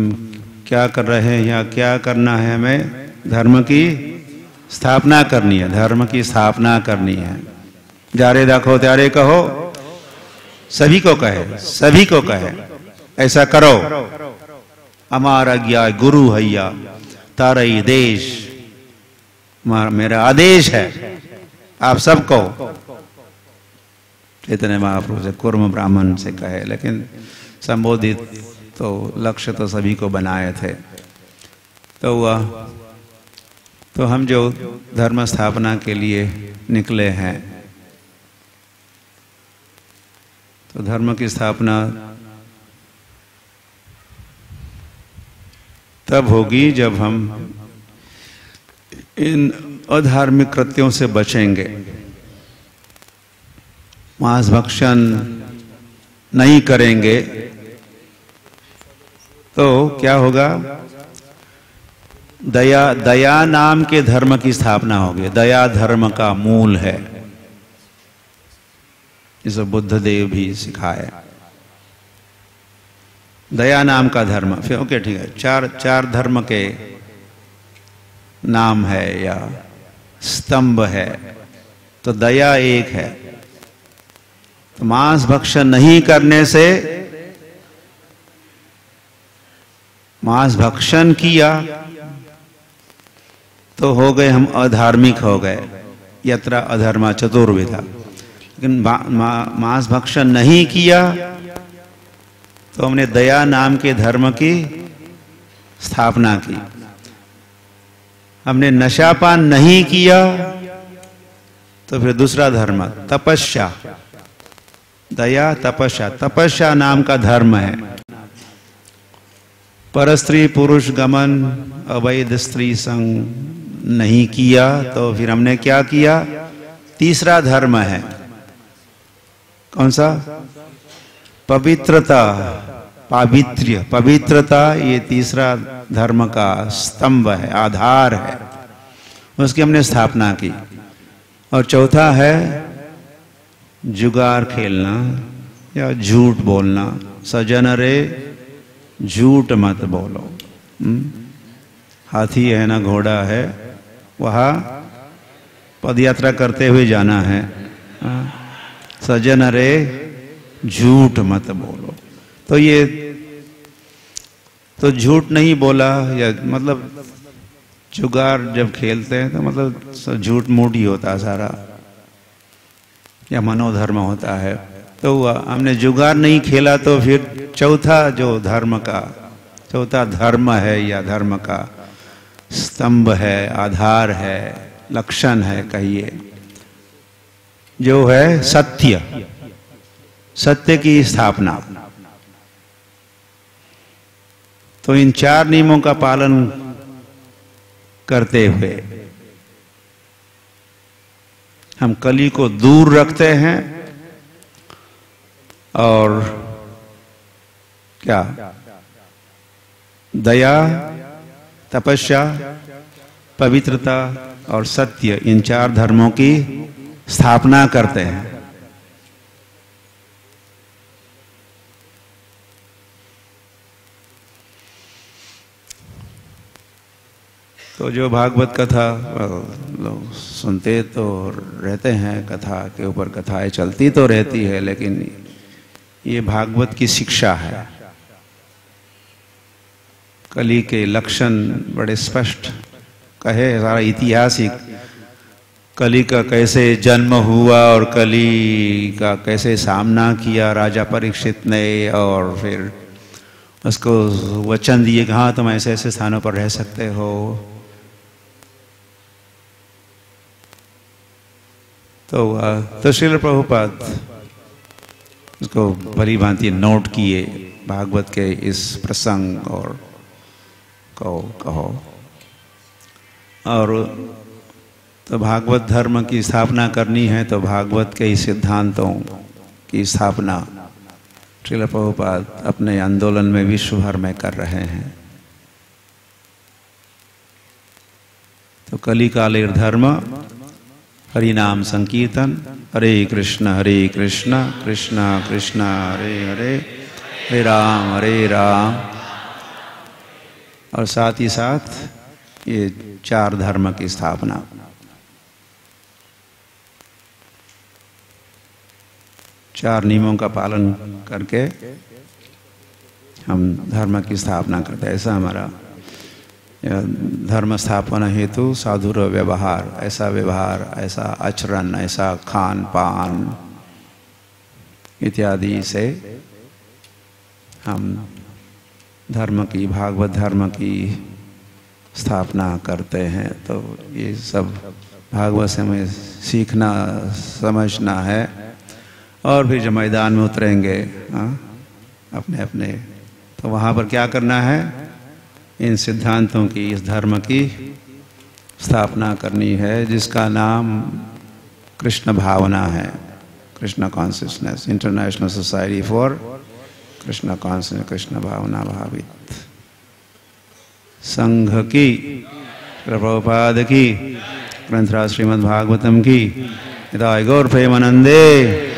क्या कर रहे हैं या क्या करना है? हमें धर्म की स्थापना करनी है, धर्म की स्थापना करनी है। जारे देखो त्यारे कहो, सभी को कहे, सभी को कहे ऐसा करो। हमारा ज्ञा गुरु हैया तारई देश, मेरा आदेश है आप सबको। चैतन्य महाप्रभु से कुर्म ब्राह्मण से कहे, लेकिन संबोधित तो लक्ष्य तो सभी को बनाए थे। तो हुआ, तो हम जो धर्म स्थापना के लिए निकले हैं, तो धर्म की स्थापना तब होगी जब हम इन अधार्मिक कृत्यों से बचेंगे। मांस भक्षण नहीं करेंगे तो क्या होगा? दया, दया नाम के धर्म की स्थापना होगी। दया धर्म का मूल है, जिसे बुद्ध देव भी सिखाए। दया नाम का धर्म, फिर ओके ठीक है, चार धर्म के नाम है या स्तंभ है, तो दया एक है। तो मांस भक्षण नहीं करने से, मांस भक्षण किया तो हो गए हम अधार्मिक हो गए, यत्र अधर्मा चतुर्विधा। लेकिन मांस भक्षण नहीं किया तो हमने दया नाम के धर्म की स्थापना की। हमने नशापान नहीं किया तो फिर दूसरा धर्म तपस्या, दया तपस्या, तपस्या नाम का धर्म है। परस्त्री पुरुष गमन, अवैध स्त्री संग नहीं किया तो फिर हमने क्या किया? तीसरा धर्म है, कौन सा? पवित्रता, पावित्र्य, पवित्रता, ये तीसरा धर्म का स्तंभ है, आधार है, उसकी हमने स्थापना की। और चौथा है जुगार खेलना या झूठ बोलना। सजन रे झूठ मत बोलो। हाथी है ना घोड़ा है, वहाँ पदयात्रा करते हुए जाना है। सजन रे झूठ मत बोलो। तो ये तो झूठ नहीं बोला, या मतलब जुगार जब खेलते हैं तो मतलब सब झूठ मूठ ही होता है सारा, या मनोधर्म होता है। तो हमने जुगार नहीं खेला, तो फिर चौथा जो धर्म का चौथा धर्म है या धर्म का स्तंभ है, आधार है, लक्षण है कहिए, जो है सत्य, सत्य की स्थापना। तो इन 4 नियमों का पालन करते हुए हम कली को दूर रखते हैं और क्या, दया, तपस्या, पवित्रता और सत्य, इन 4 धर्मों की स्थापना करते हैं। तो जो भागवत कथा लोग सुनते तो रहते हैं, कथा के ऊपर कथाएं चलती तो रहती है, लेकिन ये भागवत की शिक्षा है। कली के लक्षण बड़े स्पष्ट कहे, सारा इतिहास ही कली का कैसे जन्म हुआ और कली का कैसे सामना किया राजा परीक्षित ने, और फिर उसको वचन दिए कि हाँ तुम ऐसे ऐसे स्थानों पर रह सकते हो। तो श्रील प्रभुपाद उसको भली भांति नोट किए भागवत के इस प्रसंग और कहो और तो भागवत धर्म की स्थापना करनी है, तो भागवत के सिद्धांतों की स्थापना श्रील प्रभुपाद अपने आंदोलन में विश्व भर में कर रहे हैं। तो कलिकाले धर्म हरि नाम संकीर्तन, हरे कृष्ण कृष्ण कृष्ण हरे हरे, हरे राम, और साथ ही साथ ये 4 धर्म की स्थापना। चार नियमों का पालन करके हम धर्म की स्थापना करते हैं। ऐसा हमारा धर्म स्थापना हेतु साधुर व्यवहार, ऐसा व्यवहार, ऐसा आचरण, ऐसा खान पान इत्यादि से हम धर्म की, भागवत धर्म की स्थापना करते हैं। तो ये सब भागवत से हमें सीखना समझना है। और फिर जब मैदान में उतरेंगे अपने अपने, तो वहाँ पर क्या करना है, इन सिद्धांतों की, इस धर्म की स्थापना करनी है, जिसका नाम कृष्ण भावना है। Krishna consciousness, international society for Krishna consciousness, Krishna भावना भावित संघ की, प्रभुपाद की, ग्रंथराज श्रीमद् भागवतम की। गौर प्रेमानंदे।